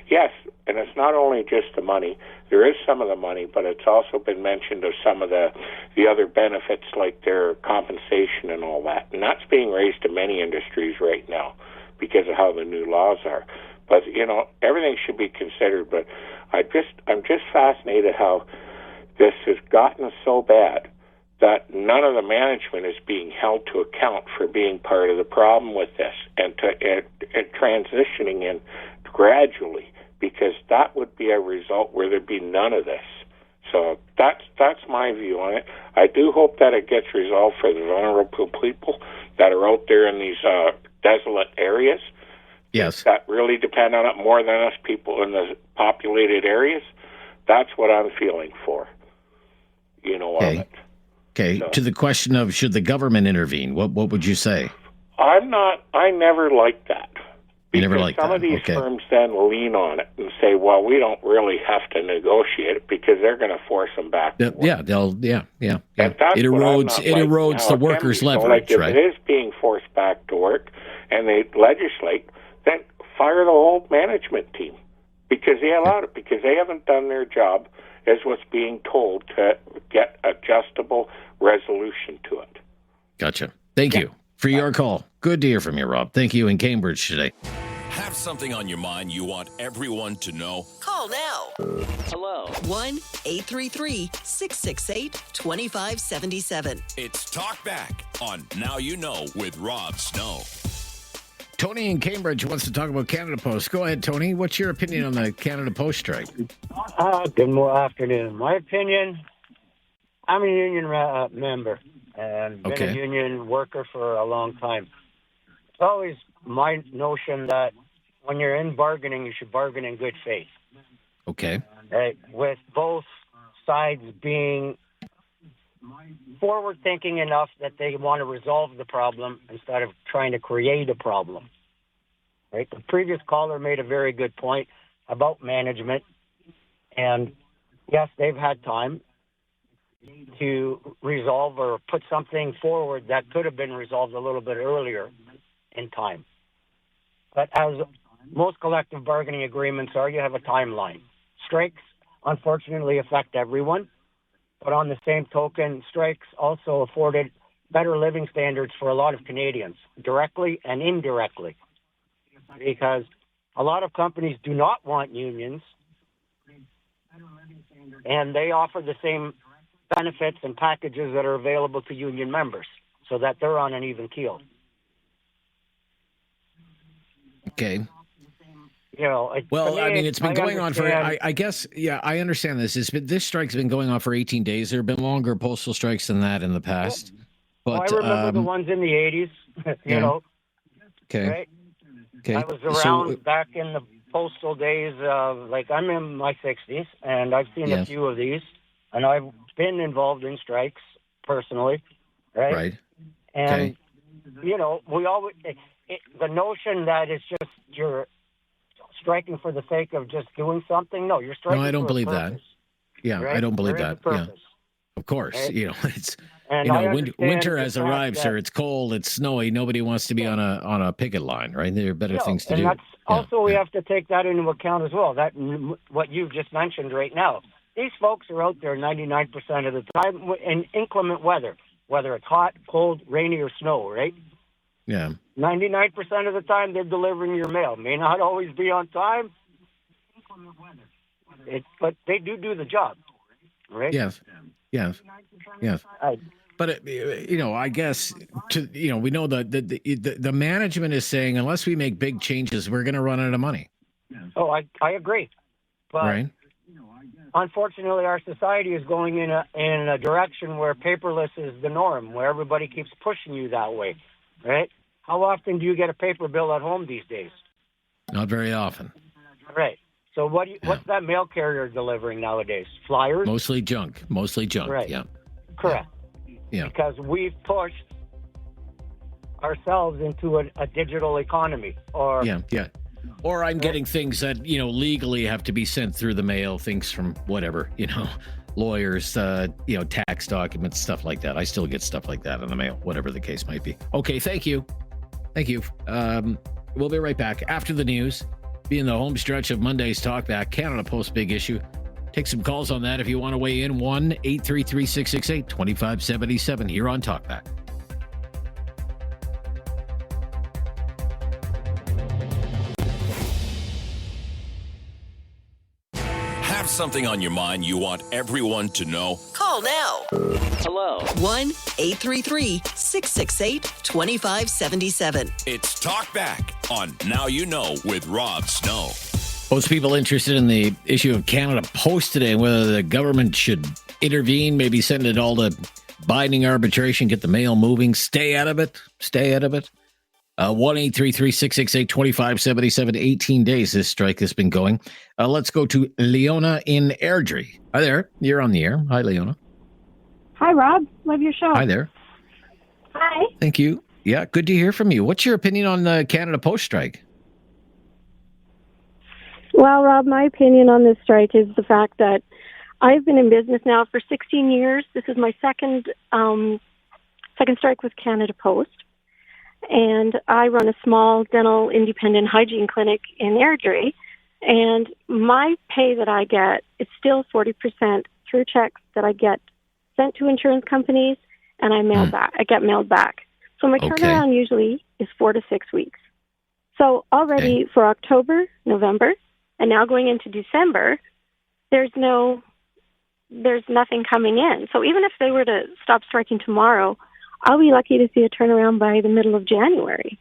yes, and it's not only just the money. There is some of the money, but it's also been mentioned of some of the other benefits, like their compensation and all that. And that's being raised in many industries right now because of how the new laws are. But, everything should be considered. But I'm just fascinated how this has gotten so bad that none of the management is being held to account for being part of the problem with this, and transitioning in gradually, because that would be a result where there'd be none of this. So that's my view on it. I do hope that it gets resolved for the vulnerable people that are out there in these desolate areas. Yes. That really depend on it more than us people in the populated areas. That's what I'm feeling for. On it. Okay, to the question of should the government intervene, what would you say? I never liked that. You never liked that? Some of these firms then lean on it and say, well, we don't really have to negotiate it because they're going to force them back. It erodes the workers' leverage, right? If it is being forced back to work and they legislate, then fire the whole management team because they allowed it, because they haven't done their job as what's being told to get adjustable resolution to it. Gotcha. Thank you for your call. Good to hear from you, Rob. Thank you in Cambridge today. Have something on your mind you want everyone to know? Call now. Hello. 1-833-668-2577. It's Talk Back on Now You Know with Rob Snow. Tony in Cambridge wants to talk about Canada Post. Go ahead, Tony. What's your opinion on the Canada Post strike? Good afternoon. My opinion, I'm a union member and been a union worker for a long time. It's always my notion that when you're in bargaining, you should bargain in good faith. Okay. right? With both sides being forward-thinking enough that they want to resolve the problem instead of trying to create a problem, right? The previous caller made a very good point about management, and yes, they've had time to resolve or put something forward that could have been resolved a little bit earlier in time. But as most collective bargaining agreements are, you have a timeline. Strikes, unfortunately, affect everyone. But on the same token, strikes also afforded better living standards for a lot of Canadians, directly and indirectly. Because a lot of companies do not want unions, and they offer the same benefits and packages that are available to union members so that they're on an even keel. Okay. You know, well, I mean, it's been going on for, I guess, yeah, I understand this. This strike's been going on for 18 days. There have been longer postal strikes than that in the past. But I remember the ones in the 80s, you know. Okay. Right? Okay. I was around back in the postal days of, like, I'm in my 60s, and I've seen a few of these, and I've been involved in strikes personally, right? Right. And, you know, we always, the notion that it's just you're striking for the sake of just doing something, no, you're striking for a purpose. No, I don't believe that. Yeah, right? I don't believe that. Yeah. Of course, right? You know, it's, and you know, winter has arrived, sir. It's cold, it's snowy. Nobody wants to be on a picket line, right? There are better things to do. That's also, we have to take that into account as well. That what you've just mentioned right now. These folks are out there 99% of the time in inclement weather, whether it's hot, cold, rainy, or snow, right? Yeah. 99% of the time they're delivering your mail. May not always be on time, but they do the job, right? Yes. But you know, I guess we know that the management is saying unless we make big changes, we're going to run out of money. Oh, I agree, but right. Unfortunately, our society is going in a direction where paperless is the norm, where everybody keeps pushing you that way, right? How often do you get a paper bill at home these days? Not very often. Right. So what's that mail carrier delivering nowadays? Flyers? Mostly junk. Right. Yeah. Correct. Yeah. Because we've pushed ourselves into a digital economy. Or Or I'm getting things that, legally have to be sent through the mail, things from whatever, lawyers, tax documents, stuff like that. I still get stuff like that in the mail, whatever the case might be. Okay, thank you. We'll be right back after the news. Be in the home stretch of Monday's Talkback, Canada Post Big Issue. Take some calls on that if you want to weigh in. 1-833-668-2577 here on Talkback. Have something on your mind you want everyone to know? Call now. Hello. 1-833-668-2577. It's Talkback on Now You Know with Rob Snow. Most people interested in the issue of Canada Post today, and whether the government should intervene, maybe send it all to binding arbitration, get the mail moving, stay out of it. 1-833-668-2577, 18 days this strike has been going. Let's go to Leona in Airdrie. Hi there. You're on the air. Hi, Leona. Hi, Rob. Love your show. Hi there. Hi. Thank you. Yeah, good to hear from you. What's your opinion on the Canada Post strike? Well, Rob, my opinion on this strike is the fact that I've been in business now for 16 years. This is my second strike with Canada Post. And I run a small dental independent hygiene clinic in Airdrie. And my pay that I get is still 40% through checks that I get sent to insurance companies, and I get mailed back. So my turnaround usually is 4 to 6 weeks. So already for October, November, and now going into December, there's nothing coming in. So even if they were to stop striking tomorrow, I'll be lucky to see a turnaround by the middle of January.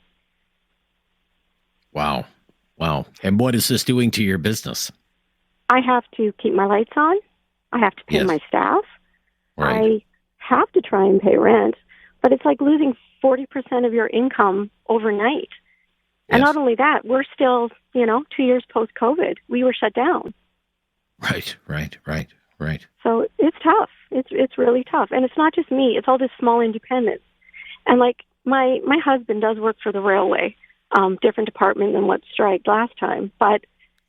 Wow. And what is this doing to your business? I have to keep my lights on. I have to pay my staff. Right. I have to try and pay rent. But it's like losing 40% of your income overnight. And not only that, we're still, 2 years post-COVID. We were shut down. Right. So it's tough. It's really tough, and it's not just me. It's all this small independents. And like my husband does work for the railway, different department than what striked last time, and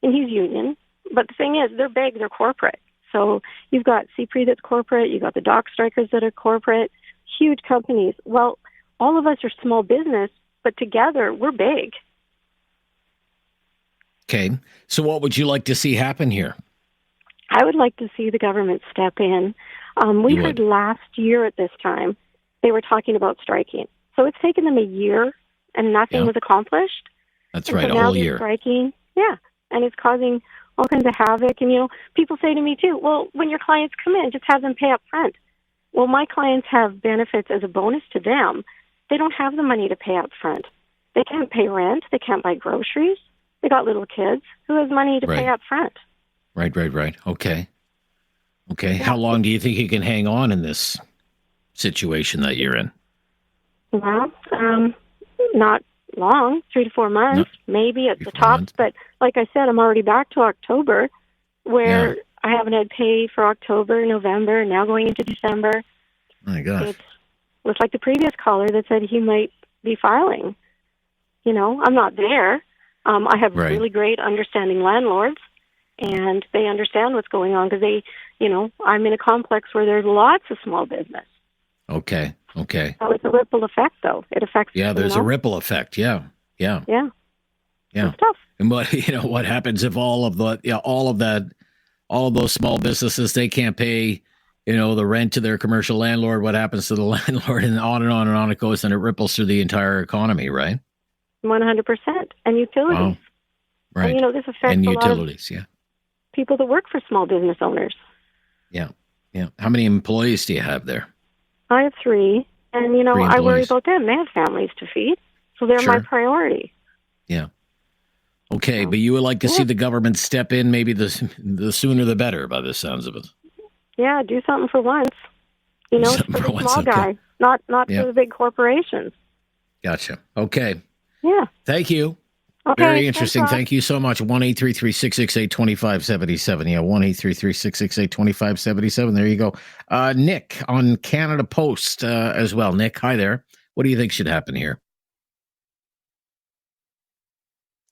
he's union. But the thing is, they're big, they're corporate. So you've got CPRE that's corporate, you've got the dock strikers that are corporate, huge companies. Well, all of us are small business, but together we're big. Okay. So what would you like to see happen here? I would like to see the government step in. We heard last year at this time, they were talking about striking. So it's taken them a year and nothing was accomplished. That's right, a whole year. Striking, and it's causing all kinds of havoc. And, people say to me, too, well, when your clients come in, just have them pay up front. Well, my clients have benefits as a bonus to them. They don't have the money to pay up front. They can't pay rent. They can't buy groceries. They got little kids. Who has money to pay up front? Right. Okay. How long do you think you can hang on in this situation that you're in? Well, not long, 3 to 4 months, maybe at the top. But like I said, I'm already back to October, where I haven't had pay for October, November, now going into December. My gosh. Looks like the previous caller that said he might be filing. I'm not there. I have really great understanding landlords, and they understand what's going on because I'm in a complex where there's lots of small business. Okay. So it's a ripple effect, though. It affects. Yeah, there's a ripple effect. Yeah. It's tough. And what happens if all of those small businesses, they can't pay, the rent to their commercial landlord? What happens to the landlord? And on and on and on it goes, and it ripples through the entire economy, right? 100%. And utilities. Wow. Right. And this affects and a utilities. lot of people that work for small business owners. Yeah. How many employees do you have there? I have 3, and I worry about them. They have families to feed, so they're my priority. Yeah. Okay, but you would like to see the government step in, maybe the sooner the better, by the sounds of it. Yeah, do something for once. For the small guy, not for the big corporations. Gotcha. Okay. Yeah. Thank you. Okay, very interesting. thanks, Thank you so much. 1-833-668-2577. Yeah, 1-833-668-2577. There you go. Nick on Canada Post as well. Nick, hi there. What do you think should happen here?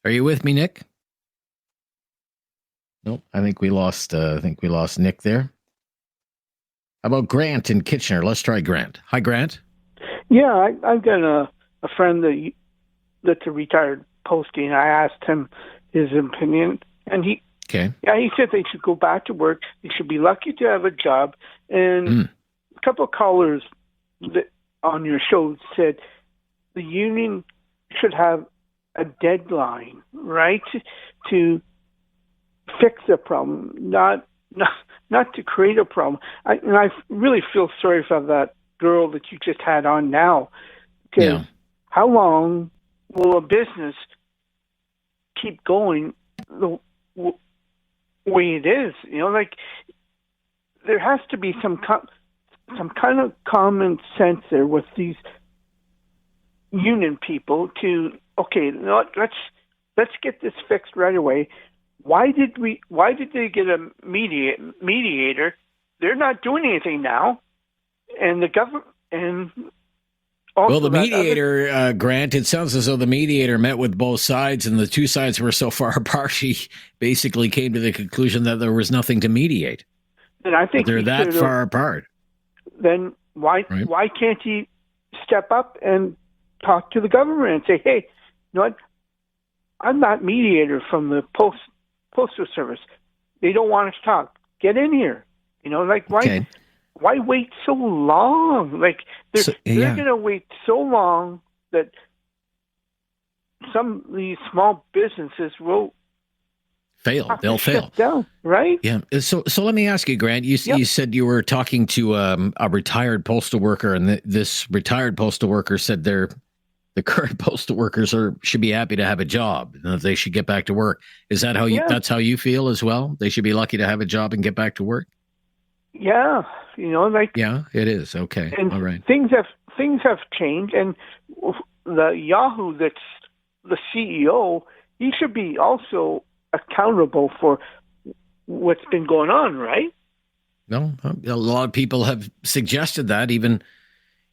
Are you with me, Nick? Nope. I think we lost Nick there. How about Grant in Kitchener? Let's try Grant. Hi, Grant. Yeah, I've got a friend that's a retired posting. I asked him his opinion, and he said they should go back to work. They should be lucky to have a job. And a couple of callers on your show said the union should have a deadline, right, to fix a problem, not to create a problem. I really feel sorry for that girl that you just had on now, because how long will a business keep going the way it is? There has to be some kind of common sense there with these union people to let's get this fixed right away. Why did they get a mediator? They're not doing anything now, and the government and. Well, the mediator, Grant, it sounds as though the mediator met with both sides, and the two sides were so far apart, she basically came to the conclusion that there was nothing to mediate. And I think they're that far apart. Then why can't he step up and talk to the government and say, hey, you know what? I'm not mediator from the postal service. They don't want us to talk. Get in here. Why? Okay. Why wait so long? They're going to wait so long that some of these small businesses will fail. They'll fail. Shut down, right? Yeah. So let me ask you, Grant. You said you were talking to a retired postal worker, and this retired postal worker said the current postal workers should be happy to have a job, and that they should get back to work. Is that how that's how you feel as well? They should be lucky to have a job and get back to work. Yeah, yeah, it is. Okay, and all right. Things have changed, and the Yahoo that's the CEO, he should be also accountable for what's been going on, right? No, a lot of people have suggested that. Even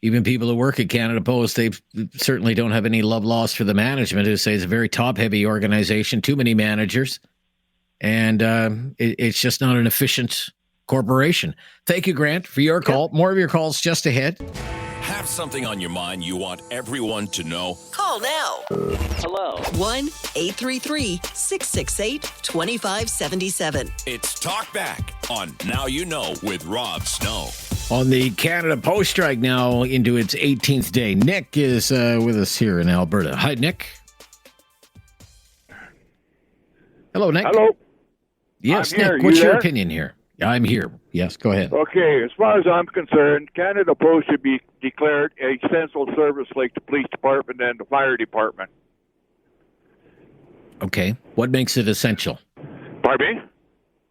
people who work at Canada Post, they certainly don't have any love lost for the management, who say it's a very top-heavy organization, too many managers, and it's just not an efficient corporation. Thank you, Grant, for your call. More of your calls just ahead. Have something on your mind you want everyone to know? Call now. Hello. 1-833-668-2577. It's Talk Back on Now You Know with Rob Snow. On the Canada Post strike now into its 18th day. Nick is with us here in Alberta. Hi, Nick. Hello, Nick. Hello. Yes, I'm here. Nick, what's You your there? opinion here? I'm here. Yes, go ahead. Okay, as far as I'm concerned, Canada Post should be declared a essential service like the police department and the fire department. Okay. What makes it essential? Pardon me?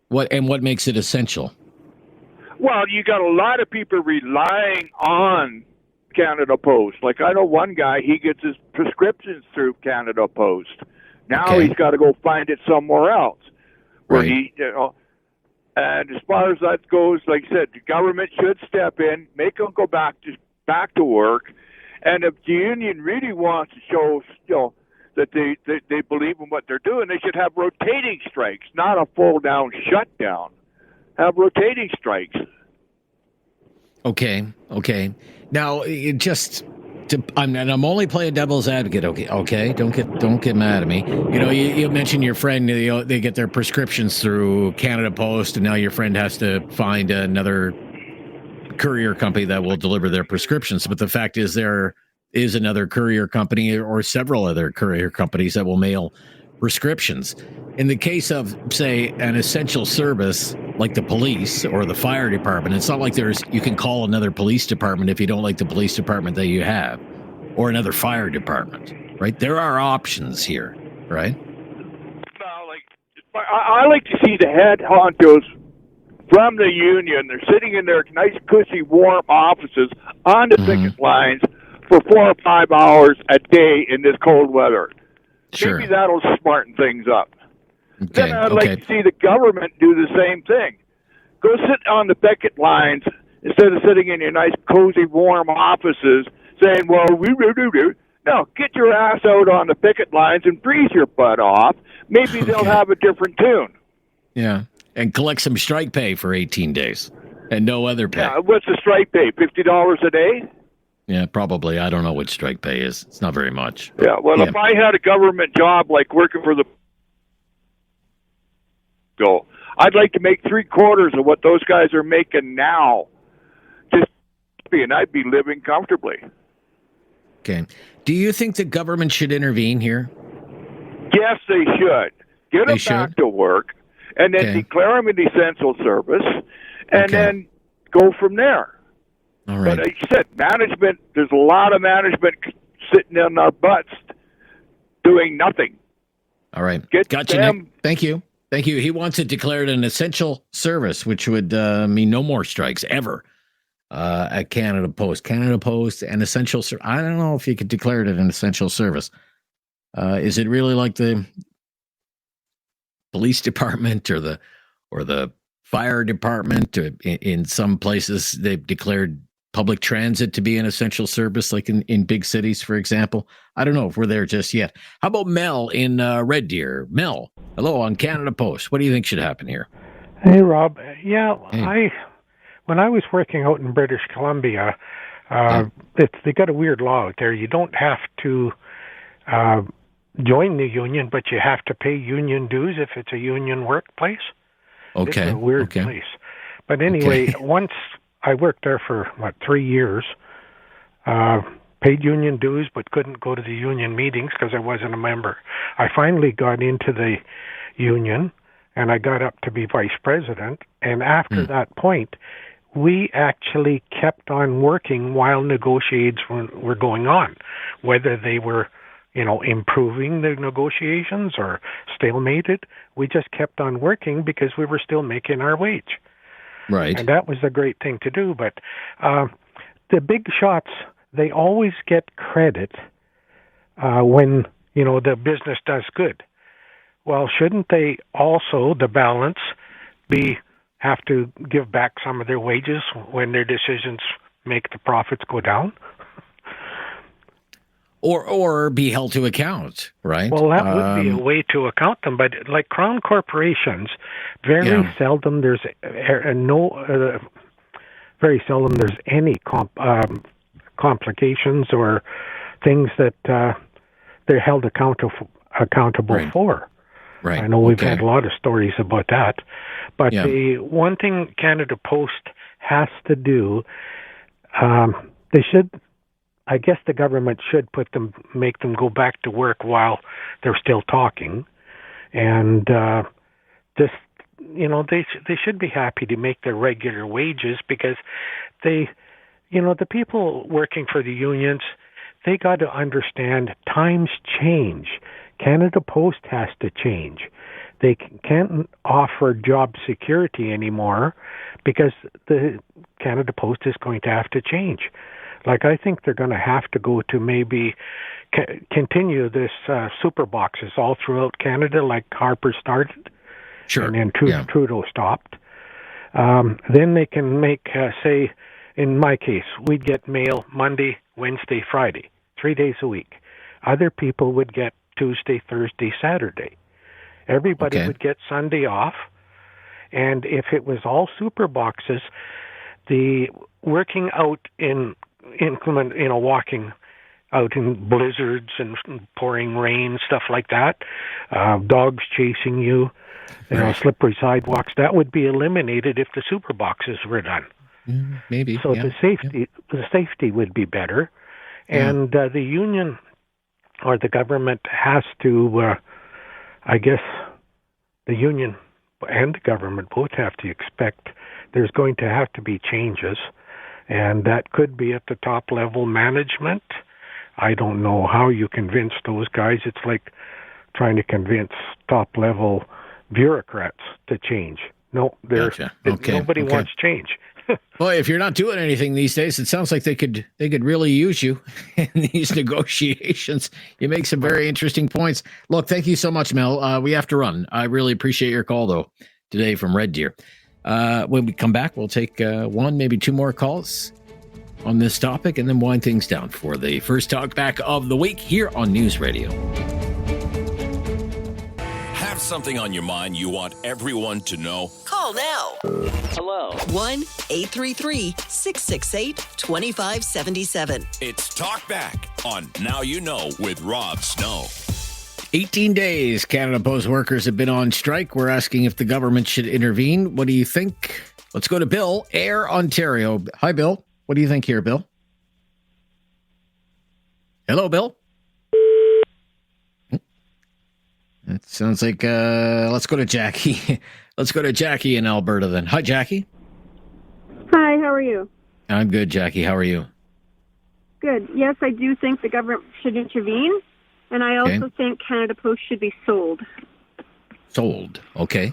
What makes it essential? Well, you got a lot of people relying on Canada Post. Like I know one guy, he gets his prescriptions through Canada Post. Now he's got to go find it somewhere else. Where and as far as that goes, like I said, the government should step in, make them go back to work, and if the union really wants to show, that they believe in what they're doing, they should have rotating strikes, not a full down shutdown. Have rotating strikes. Okay. Now, I'm only playing devil's advocate. Okay. Don't get mad at me. You mentioned your friend. They get their prescriptions through Canada Post, and now your friend has to find another courier company that will deliver their prescriptions. But the fact is, there is another courier company or several other courier companies that will mail prescriptions. In the case of, say, an essential service like the police or the fire department, it's not like you can call another police department if you don't like the police department that you have, or another fire department, right? There are options here, right? I like to see the head honchos from the union. They're sitting in their nice, cushy, warm offices on the picket lines for 4 or 5 hours a day in this cold weather. Sure. Maybe that'll smarten things up. Okay. Then I'd like to see the government do the same thing. Go sit on the picket lines instead of sitting in your nice, cozy, warm offices saying, well, no, get your ass out on the picket lines and freeze your butt off. Maybe they'll have a different tune. Yeah, and collect some strike pay for 18 days and no other pay. Yeah, what's the strike pay, $50 a day? Yeah, probably. I don't know what strike pay is. It's not very much. Yeah, well, if I had a government job like working for the I'd like to make 3/4 of what those guys are making now. And I'd be living comfortably. Okay. Do you think the government should intervene here? Yes, they should. Get them back to work, and then declare them an essential service, and then go from there. All right. But like you said, management, there's a lot of management sitting in our butts doing nothing. All right. Gotcha, Nick. Thank you. He wants it declared an essential service, which would mean no more strikes ever at Canada Post. Canada Post, an essential service. I don't know if you could declare it an essential service. Is it really like the police department or the fire department? In some places, they've declared public transit to be an essential service, like in big cities, for example. I don't know if we're there just yet. How about Mel in Red Deer? Mel, hello on Canada Post. What do you think should happen here? Hey, Rob. Yeah, hey. When I was working out in British Columbia, they got a weird law out there. You don't have to join the union, but you have to pay union dues if it's a union workplace. Okay. It's a weird place. But anyway, once I worked there for, 3 years, paid union dues, but couldn't go to the union meetings because I wasn't a member. I finally got into the union, and I got up to be vice president. And after that point, we actually kept on working while negotiations were going on, whether they were, improving the negotiations or stalemated. We just kept on working because we were still making our wage. Right. And that was a great thing to do. But the big shots, they always get credit when, the business does good. Well, shouldn't they also, the balance, have to give back some of their wages when their decisions make the profits go down? Or be held to account, right? Well, that would be a way to account them, but like Crown corporations, very seldom there's very seldom there's any complications or things that they're held accountable for. Right. I know we've had a lot of stories about that, but the one thing Canada Post has to do, they should. I guess the government should make them go back to work while they're still talking, and they should be happy to make their regular wages, because the people working for the unions, they got to understand times change. Canada Post has to change. They can't offer job security anymore because the Canada Post is going to have to change. Like, I think they're going to have to go to maybe continue this super boxes all throughout Canada, like Harper started. Sure. And then Trudeau stopped. Then they can make, say, in my case, we'd get mail Monday, Wednesday, Friday, 3 days a week. Other people would get Tuesday, Thursday, Saturday. Everybody would get Sunday off. And if it was all super boxes, the working out in inclement, walking out in blizzards and pouring rain, stuff like that, dogs chasing you, slippery sidewalks, that would be eliminated if the super boxes were done. Maybe. So the safety would be better, and the union or the government has to, I guess, the union and the government both have to expect there's going to have to be changes. And that could be at the top level management. I don't know how you convince those guys. It's like trying to convince top level bureaucrats to change. No, nobody wants change. Well, if you're not doing anything these days, it sounds like they could really use you in these negotiations. You make some very interesting points. Look, thank you so much, Mel. We have to run. I really appreciate your call, though, today from Red Deer. When we come back, we'll take one, maybe two more calls on this topic and then wind things down for the first talk back of the week here on News Radio. Have something on your mind you want everyone to know? Call now. Hello. 1-833-668-2577. It's Talk Back on Now You Know with Rob Snow. 18 days Canada Post workers have been on strike. We're asking if the government should intervene. What do you think? Let's go to Bill, Ayr, Ontario. Hi, Bill. What do you think here, Bill? Hello, Bill. It sounds like, let's go to Jackie. Let's go to Jackie in Alberta then. Hi, Jackie. Hi, how are you? I'm good, Jackie. How are you? Good. Yes, I do think the government should intervene. And I also think Canada Post should be sold. Sold. Okay.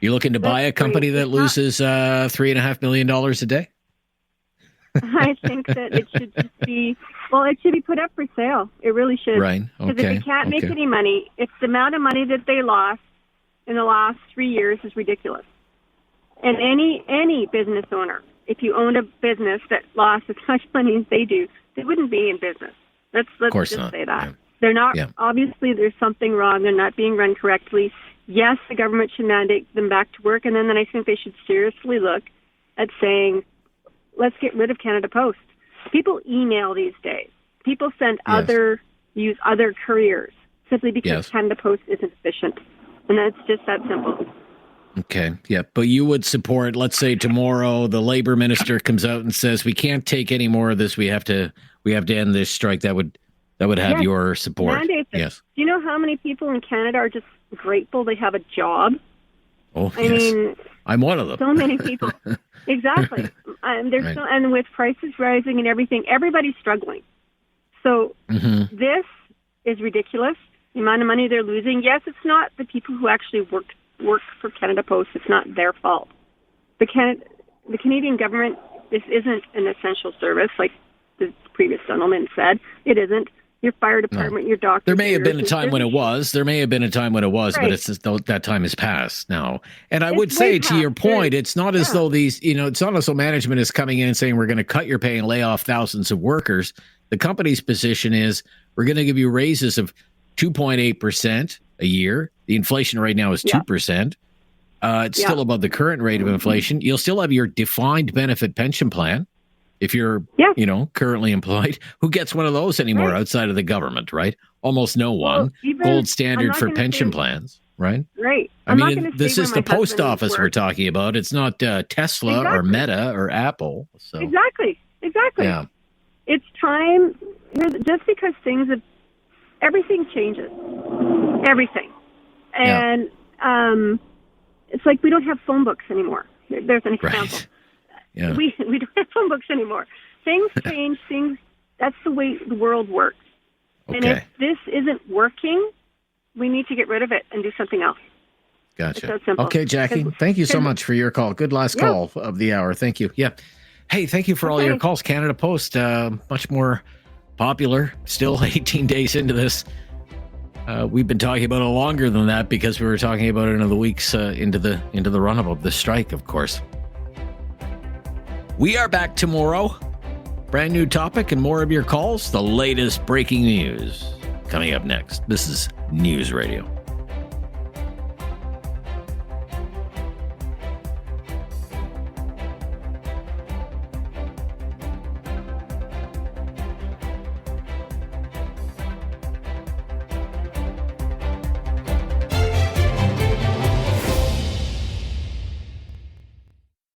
You looking to buy a company that loses $3.5 million a day? I think that it should just be, it should be put up for sale. It really should. Right. Okay. Because if they can't make any money, it's the amount of money that they lost in the last 3 years is ridiculous. And any business owner, if you owned a business that lost as much money as they do, they wouldn't be in business. Let's just say that. Yeah. They're not, obviously there's something wrong. They're not being run correctly. Yes, the government should mandate them back to work. And then I think they should seriously look at saying, let's get rid of Canada Post. People email these days. People send use other couriers simply because Canada Post isn't efficient. And that's just that simple. Okay. Yeah. But you would support, let's say tomorrow, the labor minister comes out and says, we can't take any more of this. We have to end this strike. That would have your support. Yes. Do you know how many people in Canada are just grateful they have a job? Oh, I mean, I'm one of them. So many people. Exactly. And with prices rising and everything, everybody's struggling. So this is ridiculous. The amount of money they're losing. Yes, it's not the people who actually work for Canada Post. It's not their fault. The Canadian government, this isn't an essential service like the previous gentleman said. It isn't. your fire department, your doctor. There may have been a time when it was. There may have been a time when it was, Right. but it's just, that time has passed now. And I would say, to your point, it's not as though it's not as though management is coming in and saying we're going to cut your pay and lay off thousands of workers. The company's position is we're going to give you raises of 2.8% a year. The inflation right now is 2%. It's still above the current rate of inflation. You'll still have your defined benefit pension plan if you're, currently employed. Who gets one of those anymore outside of the government, right? Almost no one. Gold standard for pension plans, right? Right. I mean, this is the post office we're talking about. It's not Tesla or Meta or Apple. So Exactly. Yeah. It's time. Just because everything changes. Everything. And it's like we don't have phone books anymore. There's an example. Right. Yeah. We don't have phone books anymore. Things change. That's the way the world works. Okay. And if this isn't working, we need to get rid of it and do something else. Gotcha. It's that simple. Okay, Jackie, thank you so much for your call. Good last call of the hour. Thank you. Yeah. Hey, thank you for all your calls. Canada Post, much more popular, still 18 days into this. We've been talking about it longer than that because we were talking about it in the weeks into the run-up of the strike, of course. We are back tomorrow. Brand new topic and more of your calls. The latest breaking news coming up next. This is News Radio.